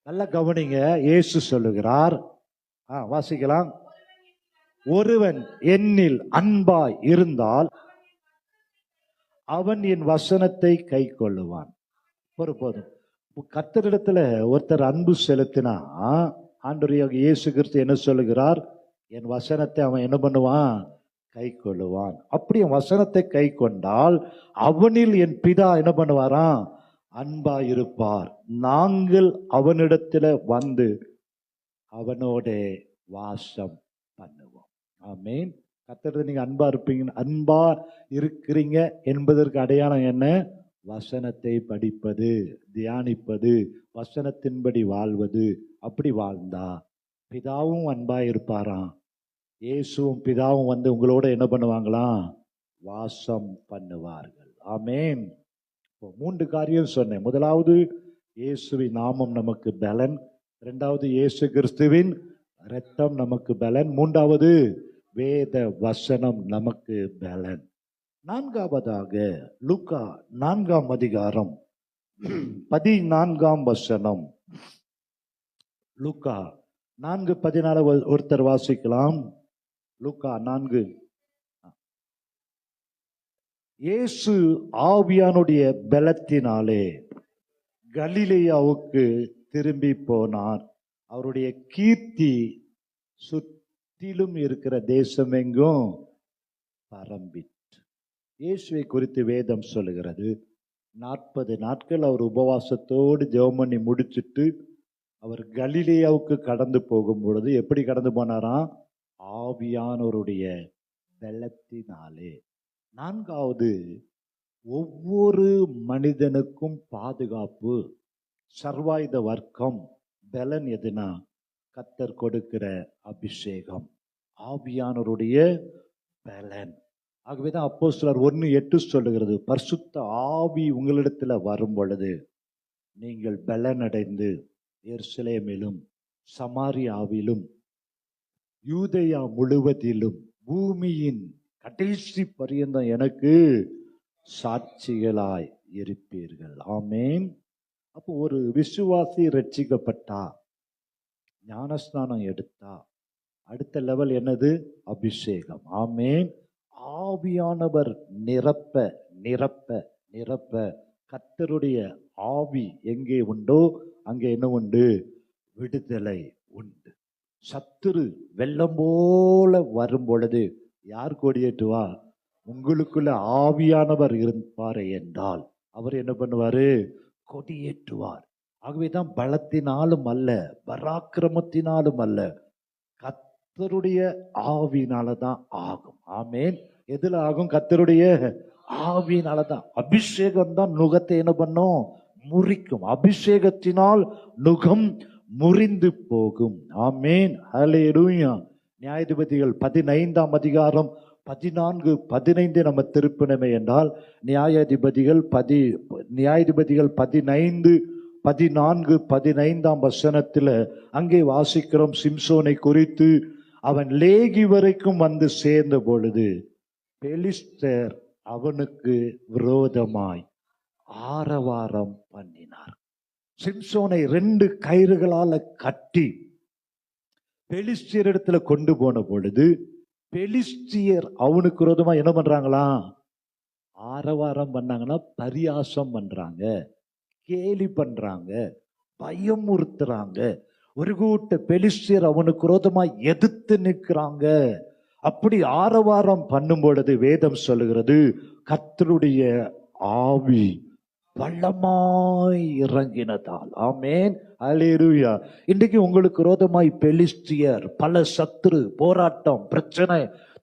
Speaker 1: நல்ல கவனிங்க. இயேசு சொல்லுகிறார், வாசிக்கலாம். ஒருவன் என்னில் அன்பாய் இருந்தால் அவன் என் வசனத்தை கை கொள்ளுவான். போதும். கர்த்தரிடத்துல ஒருத்தர் அன்பு செலுத்தினா ஆண்டவராகிய இயேசு கிறிஸ்து என்ன சொல்லுகிறார்? என் வசனத்தை அவன் என்ன பண்ணுவான்? கை கொள்ளுவான். அப்படி என் வசனத்தை கை கொண்டால் அவனில் என் பிதா என்ன பண்ணுவாராம்? அன்பாய் இருப்பார். நாங்கள் அவனிடத்துல வந்து அவனோட வாசம் பண்ணுவோம். ஆமென். கர்த்தரிடத்துல நீங்க அன்பா இருப்பீங்க, அன்பா இருக்கிறீங்க என்பதற்கு அடையாளம் என்ன? வசனத்தை படிப்பது, தியானிப்பது, வசனத்தின்படி வாழ்வது. அப்படி வாழ்ந்தா பிதாவும் அன்பாயிருப்பாராம். இயேசுவும் பிதாவும் வந்து உங்களோட என்ன பண்ணுவாங்களாம்? வாசம் பண்ணுவார்கள். ஆமென். இப்போ 3 காரியம் சொன்னேன். முதலாவது, இயேசுவின் நாமம் நமக்கு பலன். இரண்டாவது, இயேசு கிறிஸ்துவின் இரத்தம் நமக்கு பலன். மூன்றாவது, வேத வசனம் நமக்கு பலன். நான்காவதாக, லூக்கா 4ஆம் அதிகாரம் 14ஆம் வசனம். லூக்கா 4:14 ஒருத்தர் வாசிக்கலாம். லூக்கா 4. இயேசு ஆவியானுடைய பலத்தினாலே கலிலேயாவுக்கு திரும்பி போனார். அவருடைய கீர்த்தி சுற்றிலும் இருக்கிற தேசமெங்கும் பரம்பிற்று. இயேசுவை குறித்து வேதம் சொல்லுகிறது, 40 நாட்கள் அவர் உபவாசத்தோடு ஜெபம் பண்ணி முடிச்சுட்டு அவர் கலிலேயாவுக்கு கடந்து போகும் பொழுது எப்படி கடந்து போனாராம்? ஆவியானவருடைய பலத்தினாலே. நான்காவது, ஒவ்வொரு மனிதனுக்கும் பாதுகாப்பு, சர்வாயுத வர்க்கம், பலன் எதுனா கர்த்தர் கொடுக்கிற அபிஷேகம், ஆவியானவருடைய பலன். ஆகவேதான் அப்போஸ்தலர் 1:8 சொல்லுகிறது, பரிசுத்த ஆவி உங்களிடத்துல வரும் பொழுது நீங்கள் பலன் அடைந்து எருசலேமிலும் சமாரியாவிலும் யூதேயா முழுவதிலும் பூமியின் கடைசி பரியந்தம் எனக்கு சாட்சிகளாய் இருப்பீர்கள். ஆமென். அப்போ ஒரு விசுவாசி ரட்சிக்கப்பட்டா, ஞானஸ்நானம் எடுத்தா, அடுத்த லெவல் என்னது? அபிஷேகம். ஆமென். ஆவியானவர் நிரப்ப நிரப்ப நிரப்ப, கர்த்தருடைய ஆவி எங்கே உண்டோ அங்கே என்ன உண்டு? விடுதலை உண்டு. சத்துரு வெள்ளம் போல வரும் பொழுது யார் கொடியேற்றுவா? உங்களுக்குள்ள ஆவியானவர் இருப்பார் என்றால் அவர் என்ன பண்ணுவாரு? கொடியேற்றுவார். ஆகவேதான் பலத்தினாலும் அல்ல, பராக்கிரமத்தினாலும் அல்ல, கர்த்தருடைய ஆவியினாலதான் ஆகும். ஆமென். எதுல ஆகும்? கர்த்தருடைய ஆவியினாலதான். அபிஷேகம் தான் நுகத்தை என்ன பண்ணும்? முறிக்கும். அபிஷேகத்தினால் நுகம் முறிந்து போகும். ஆமென். ஹல்லேலூயா. நியாயாதிபதிகள் 15ஆம் அதிகாரம் 14, 15 நம்ம திருப்பினமே என்றால், நியாயாதிபதிகள் 15, 14, 15ஆம் வசனத்துல அங்கே வாசிக்கிறோம் சிம்சோனை குறித்து. அவன் லேகி வரைக்கும் வந்து சேர்ந்த பொழுது பெலிஸ்தர் அவனுக்கு விரோதமாய் ஆரவாரம் பண்ணினார். சிம்சோனை 2 கயிறுகளால கட்டி பெலிஸ்தியர் இடத்துல கொண்டு போன பொழுது பெலிஸ்தியர் அவனுக்கு விரோதமா என்ன பண்றாங்களா? ஆரவாரம் பண்ணாங்கன்னா பரியாசம் பண்றாங்க, கேலி பண்றாங்க, பயமுறுத்துறாங்க. ஒரு கூட்ட பெலிஸ்தியர் அவனுக்கு விரோதமா எதிர்த்து நிற்கிறாங்க. அப்படி ஆரவாரம் பண்ணும் பொழுது வேதம் சொல்லுகிறது, கர்த்தருடைய ஆவி வல்லமாய் இறங்கினதால். ஆமென். அல்லேலூயா. இன்றைக்கு உங்களுக்கு விரோதமாய் பெலிஸ்தியர், பல சத்துரு, போராட்டம், பிரச்சனை,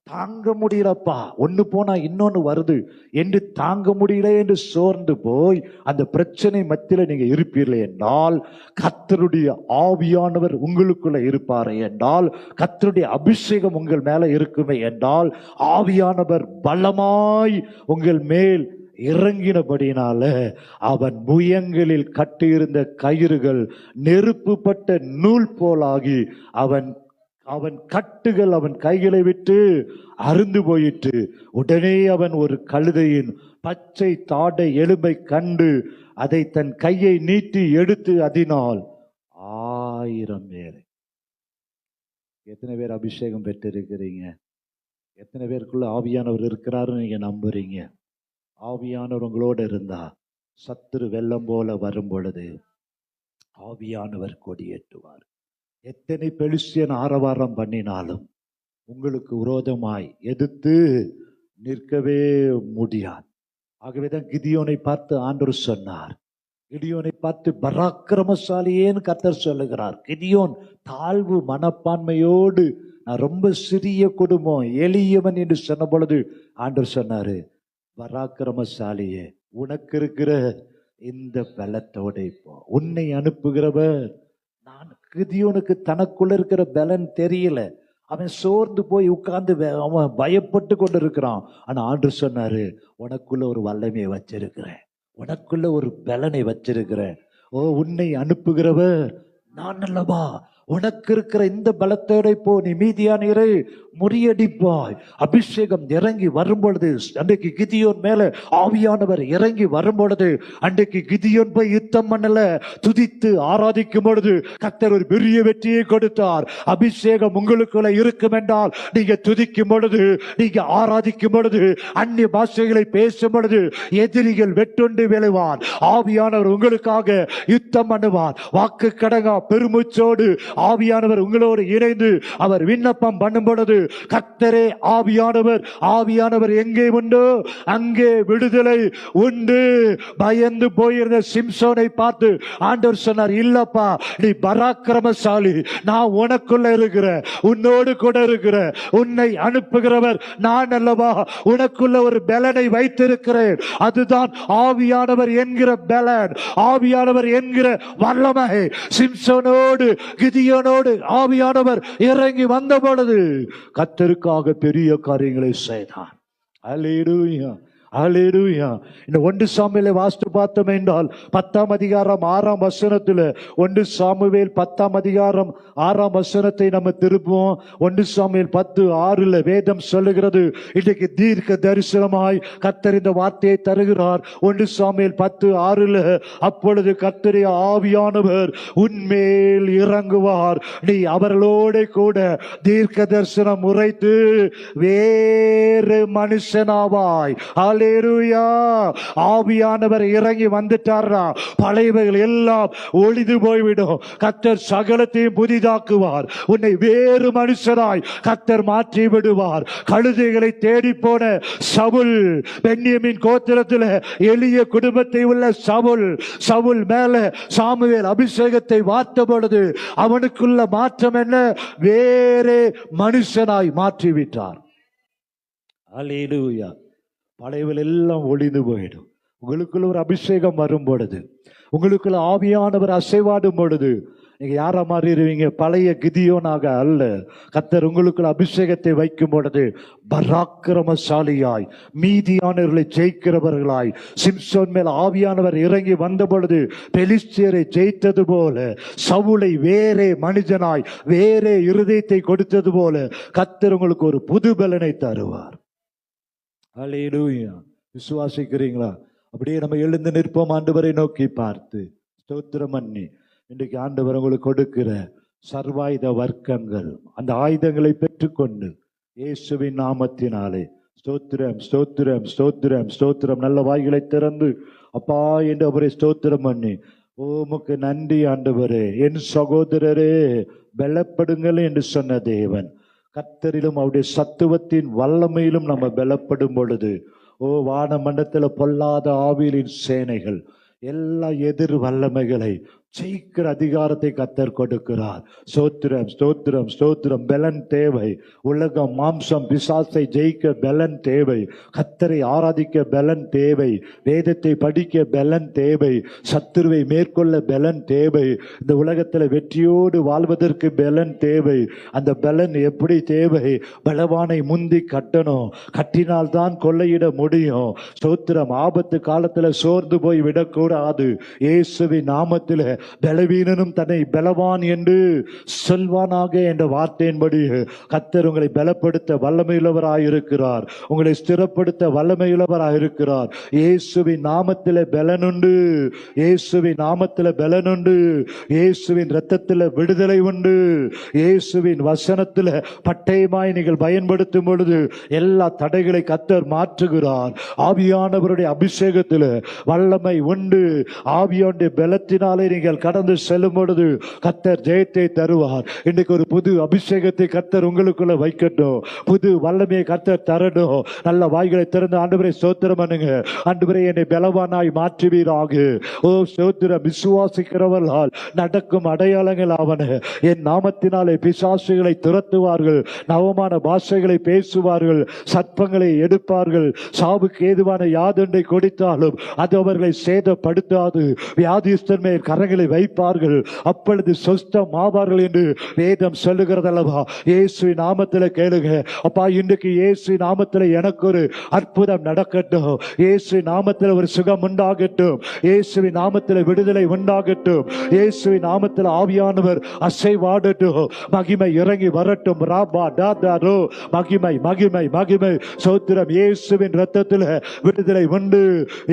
Speaker 1: தாங்க முடியலப்பா, ஒன்னு போனா இன்னொன்னு வருது என்று தாங்க முடியல என்று சோர்ந்து போய் அந்த பிரச்சனை மத்தியில நீங்க இருப்பீர்களே என்றால், கர்த்தருடைய ஆவியானவர் உங்களுக்குள்ள இருப்பாரே என்றால், கர்த்தருடைய அபிஷேகம் உங்கள் மேல இருக்குமே என்றால், ஆவியானவர் பலமாய் உங்கள் மேல் இறங்கினபடினால அவன் முயங்களில் கட்டியிருந்த கயிறுகள் நெருப்புப்பட்ட நூல் போலாகி அவன் கட்டுகள் அவன் கைகளை விட்டு அருந்து போயிற்று. உடனே அவன் ஒரு கழுதையின் பச்சை தாடை எலும்பை கண்டு அதை தன் கையை நீட்டி எடுத்து அதனால் 1000 பேரை. எத்தனை பேர் அபிஷேகம் பெற்றிருக்கிறீங்க? எத்தனை பேருக்குள்ள ஆவியானவர் இருக்கிறாரு நீங்க நம்புறீங்க? ஆவியானவர் உங்களோடு இருந்தா சத்துரு வெள்ளம் போல வரும் பொழுது ஆவியானவர் கொடியேற்றுவார். எத்தனை பெலிஸ்தியன் ஆரவாரம் பண்ணினாலும் உங்களுக்கு விரோதமாய் எதிர்த்து நிற்கவே முடியாது. ஆகவேதான் கிதியோனை பார்த்து ஆண்டவர் சொன்னார், கிதியோனை பார்த்து பராக்கிரமசாலியேன்னு கர்த்தர் சொல்லுகிறார். கிதியோன் தாழ்வு மனப்பான்மையோடு, நான் ரொம்ப சிறிய குடும்பம், எளியவன் என்று சொன்ன பொழுது ஆண்டவர் சொன்னாரு, பராக்கிரமசாலியே, உனக்கு இருக்கிற இந்த பலத்தோட இப்போ உன்னை அனுப்புகிறவர் நான். கிதியோனுக்கு தனக்குள்ள இருக்கிற பலன் தெரியல. அவன் சோர்ந்து போய் உட்கார்ந்து அவன் பயப்பட்டு கொண்டு இருக்கிறான். ஆனா ஆண்டவர் சொன்னாரு, உனக்குள்ள ஒரு வல்லமையை வச்சிருக்கிறேன், உனக்குள்ள ஒரு பலனை வச்சிருக்கிறேன். ஓ, உன்னை அனுப்புகிறவர் நான் அல்லவா? உனக்கு இருக்கிற இந்த பலத்தோட போ, நீ மீதியானீரை முறியடிப்பாய். அபிஷேகம் இறங்கி வரும்பொழுது, அன்றைக்கு கிதியோன் மேல ஆவியானவர் இறங்கி வரும்பொழுது, அன்றைக்கு கிதியோன் போய் யுத்தம் பண்ணல, துதித்து ஆராதிக்கும் பொழுது கர்த்தர் ஒரு பெரிய வெற்றியை கொடுத்தார். அபிஷேகம் உங்களுக்குள்ள இருக்கும் என்றால், நீங்க துதிக்கும் பொழுது, நீங்க ஆராதிக்கும் பொழுது, அந்நிய பாஷைகளை பேசும் பொழுது எதிரிகள் வெட்டுண்டு விளைவார். ஆவியானவர் உங்களுக்காக யுத்தம் பண்ணுவார். வாக்கு கடங்கா பெருமூச்சோடு ஆவியானவர் உங்களோடு இணைந்து அவர் விண்ணப்பம் பண்ணும் பொழுது, கர்த்தரே ஆவியானவர் எங்கே உண்டோ அங்கே விடுதலை உண்டு. பயந்து போயிருந்த சிம்சோனை பார்த்து ஆண்டவர் சொன்னார், இல்லப்பா, நீ பராக்கிரமசாலி, நான் உனக்குள்ள இருக்கிற, உன்னோடு கூட இருக்கிற, உன்னை அனுப்புகிறவர் நான் அல்லவா? உனக்குள்ள ஒரு பலனை வைத்திருக்கிறேன். அதுதான் ஆவியானவர் என்கிற பலன், ஆவியானவர் என்கிற வல்லமை. சிம்சோனோடு கிதியோனோடு ஆவியானவர் இறங்கி வந்த பொழுது கர்த்தருக்காக பெரிய காரியங்களை செய்தார். அல்லேலூயா, அல்லேலூயா. இந்த 1 சாமுவேலை வாசித்து பார்த்தோம் என்றால் 10ஆம் அதிகாரம் 6ஆம் வசனத்துல, 1 சாமுவேல் 10ஆம் அதிகாரம் 6ஆம் வசனத்தை நம்ம திருப்புவோம். 1 சாமுவேல் 10:6 வேதம் சொல்லுகிறது, இன்றைக்கு தீர்க்க தரிசனமாய் கர்த்தர் இந்த வார்த்தையை தருகிறார். 1 சாமுவேல் 10:6, அப்பொழுது கர்த்தருடைய ஆவியானவர் உன்மேல் இறங்குவார், நீ அவர்களோட கூட தீர்க்க தரிசனம் உரைத்து வேறு மனுஷனாவாய். ஆவியானவர் இறங்கி வந்துட்டாரா, பழையவைகள் எல்லாம் ஒளிந்து போய்விடும். கர்த்தர் சகலத்தையும் புதிதாக்குவார். உன்னை வேறு மனுஷராய் கர்த்தர் மாற்றி விடுவார். கழுதைகளை தேடி போன சவுல், பென்யமீன் கோத்திரத்தில் எளிய குடும்பத்தை உள்ள சவுல் மேல சாமுவேல் அபிஷேகத்தை வார்த்த பொழுது அவனுக்குள்ள மாற்றம் என்ன? வேறே மனுஷனாய் மாற்றிவிட்டார். அல்லேலூயா. பழையவில் எல்லாம் ஒளிந்து போயிடும். உங்களுக்குள்ள ஒரு அபிஷேகம் வரும் பொழுது, உங்களுக்குள்ள ஆவியானவர் அசைவாடும் பொழுது நீங்க யாரா மாறிடுவீங்க? பழைய கிதியோனாக அல்ல. கர்த்தர் உங்களுக்குள்ள அபிஷேகத்தை வைக்கும் பொழுது பராக்கிரமசாலியாய், மீதியானவர்களை ஜெயிக்கிறவர்களாய், சிம்சோன் மேல் ஆவியானவர் இறங்கி வந்த பொழுது பெலிஸ்தியரை ஜெயித்தது போல, சவுலை வேறே மனிதனாய் வேறே இருதயத்தை கொடுத்தது போல கர்த்தர் உங்களுக்கு ஒரு புது பலனை தருவார். அல்லேலூயா. விசுவாசிக்கிறீங்களா? அப்படியே நம்ம எழுந்து நிற்போம், ஆண்டவரை நோக்கி பார்த்து ஸ்தோத்திரம் பண்ணி. இன்றைக்கு ஆண்டவர் உங்களுக்கு கொடுக்கிற சர்வாயுத வர்க்கங்கள், அந்த ஆயுதங்களை பெற்றுக்கொண்டு இயேசுவின் நாமத்தினாலே ஸ்தோத்திரம் ஸ்தோத்திரம் ஸ்தோத்திரம் ஸ்தோத்திரம். நல்ல வாய்களை திறந்து அப்பா என்று அவரை ஸ்தோத்திரம் பண்ணி, உமக்கு நன்றி ஆண்டவரே, என் சகோதரரே பலப்படுங்கள் என்று சொன்ன தேவன், கர்த்தரிலும் அவருடைய சத்துவத்தின் வல்லமையிலும் நம்ம பலப்படும் பொழுது, வான மண்டலத்தில் பொல்லாத ஆவியலின் சேனைகள் எல்லா எதிர் வல்லமைகளை ஜெயிக்கிற அதிகாரத்தை கர்த்தர் கொடுக்கிறார். ஸ்தோத்திரம் ஸ்தோத்திரம் ஸ்தோத்திரம். பலன் தேவை. உலகம் மாம்சம் பிசாசை ஜெயிக்க பலன் தேவை. கர்த்தரை ஆராதிக்க பலன் தேவை. வேதத்தை படிக்க பலன் தேவை. சத்துருவை மேற்கொள்ள பலன் தேவை. இந்த உலகத்தில் வெற்றியோடு வாழ்வதற்கு பலன் தேவை. அந்த பலன் எப்படி தேவை? பலவானை முந்தி கட்டணும். கட்டினால்தான் கொள்ளையிட முடியும். ஸ்தோத்திரம். ஆபத்து காலத்துல சோர்ந்து போய் விடக்கூடாது. இயேசுவின் நாமத்தில் பலவீனனும் தன்னை பலவான் என்று சொல்வானாக என்ற வார்த்தையின்படி கர்த்தர் உங்களை பலப்படுத்த வல்லமையுள்ளவராயிருக்கிறார். உங்களை ஸ்திரப்படுத்த வல்லமையுள்ளவராயிருக்கிறார். இயேசுவின் நாமத்தில் பலனுண்டு. இயேசுவின் நாமத்தில் பலனுண்டு. இயேசுவின் இரத்தத்தில் விடுதலை உண்டு. இயேசுவின் வசனத்தில் பட்டயமாய் நீங்கள் பயன்படுத்தும் பொழுது எல்லா தடைகளை கர்த்தர் மாற்றுகிறார். ஆவியானவருடைய அபிஷேகத்தில் வல்லமை உண்டு. ஆவியானுடைய பலத்தினாலே நீங்கள் நீங்கள் கடந்து செல்லும் பொழுது கர்த்தர் ஜெயத்தை தருவார். இன்னைக்கு ஒரு புது அபிஷேகத்தை கர்த்தர் உங்களுக்குள்ள வைக்கட்டும். புது வல்லமையை கர்த்தர் தரணும். நல்ல வாய்களை திறந்து ஆண்டவரை ஸ்தோத்திரம் பண்ணுங்க. ஆண்டவரே, என்னை பலவானாய் மாற்றுவீராக. ஓ ஸ்தோத்திரம். விசுவாசிக்கிறவர்களால் நடக்கும் அடையாளங்கள் ஆவன. என் நாமத்தினாலே பிசாசுகளை துரத்துவார்கள், நவமான பாஷைகளை பேசுவார்கள், சர்ப்பங்களை எடுப்பார்கள், சாவுக்கு ஏதுவான யாதொன்றை கொடுத்தாலும் அது அவர்களை சேதப்படுத்தாது. வியாதிஸ்தர் மேல் கரங்களை வைப்பார்கள், அப்பொழுது சொஸ்தம் ஆவார்கள் என்று வேதம் சொல்லுகிறதல்லவா. இயேசுவின் நாமத்தில் கேளுங்க. அப்பா, இன்றைக்கு இயேசு நாமத்தில் எனக்கு ஒரு அற்புதம் நடக்கட்டும். இயேசுவின் நாமத்தில் ஒரு சுகம் உண்டாகட்டும். இயேசுவின் நாமத்தில் விடுதலை உண்டாகட்டும். இயேசுவின் நாமத்தில் ஆவியானவர் அசைவாடட்டும். மகிமை இறங்கி வரட்டும். ராபா டாதாரோ. மகிமை மகிமை மகிமை. சோத்திரம். இயேசுவின் ரத்தத்தில் விடுதலை உண்டு.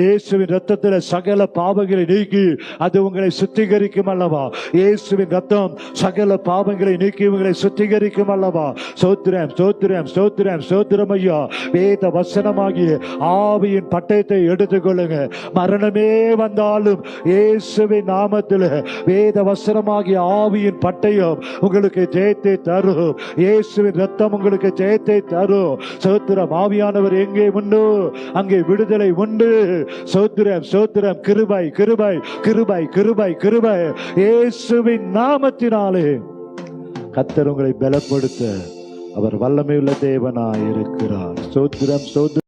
Speaker 1: இயேசுவின் ரத்தத்தில் சகல பாவங்களை நீக்கி அது உங்களை சுத்திகரிக்கும் அல்லவா. இயேசுவின் ரத்தம் சகல பாவங்களை நீக்கி உங்களை சுத்திகரிக்கும் அல்லவா. சோத்திரம் சோத்திரம் சோத்திரம் சோத்திரம் ஐயா. வேத வசனமாகிய ஆவியின் பட்டயத்தை எடுத்துக்கொள்ளுங்க. மரணமே வந்தாலும் இயேசுவின் நாமத்தில் வேத வசனமாகிய ஆவியின் பட்டயம் உங்களுக்கு ஜெயத்தை தரும். இயேசுவின் ரத்தம் உங்களுக்கு ஜெயத்தை தரும். சோத்திரம். ஆவியானவர் எங்கே உண்டு அங்கே விடுதலை உண்டு. சோத்திரம் சோத்திரம். கிருபை கிருபை கிருபை கிருபை கிருபை. இயேசுவின் நாமத்தினாலே கர்த்தர் உங்களை பலப்படுத்த அவர் வல்லமையுள்ள தேவனாய் இருக்கிறார். சோத்திரம் சோத்திரம்.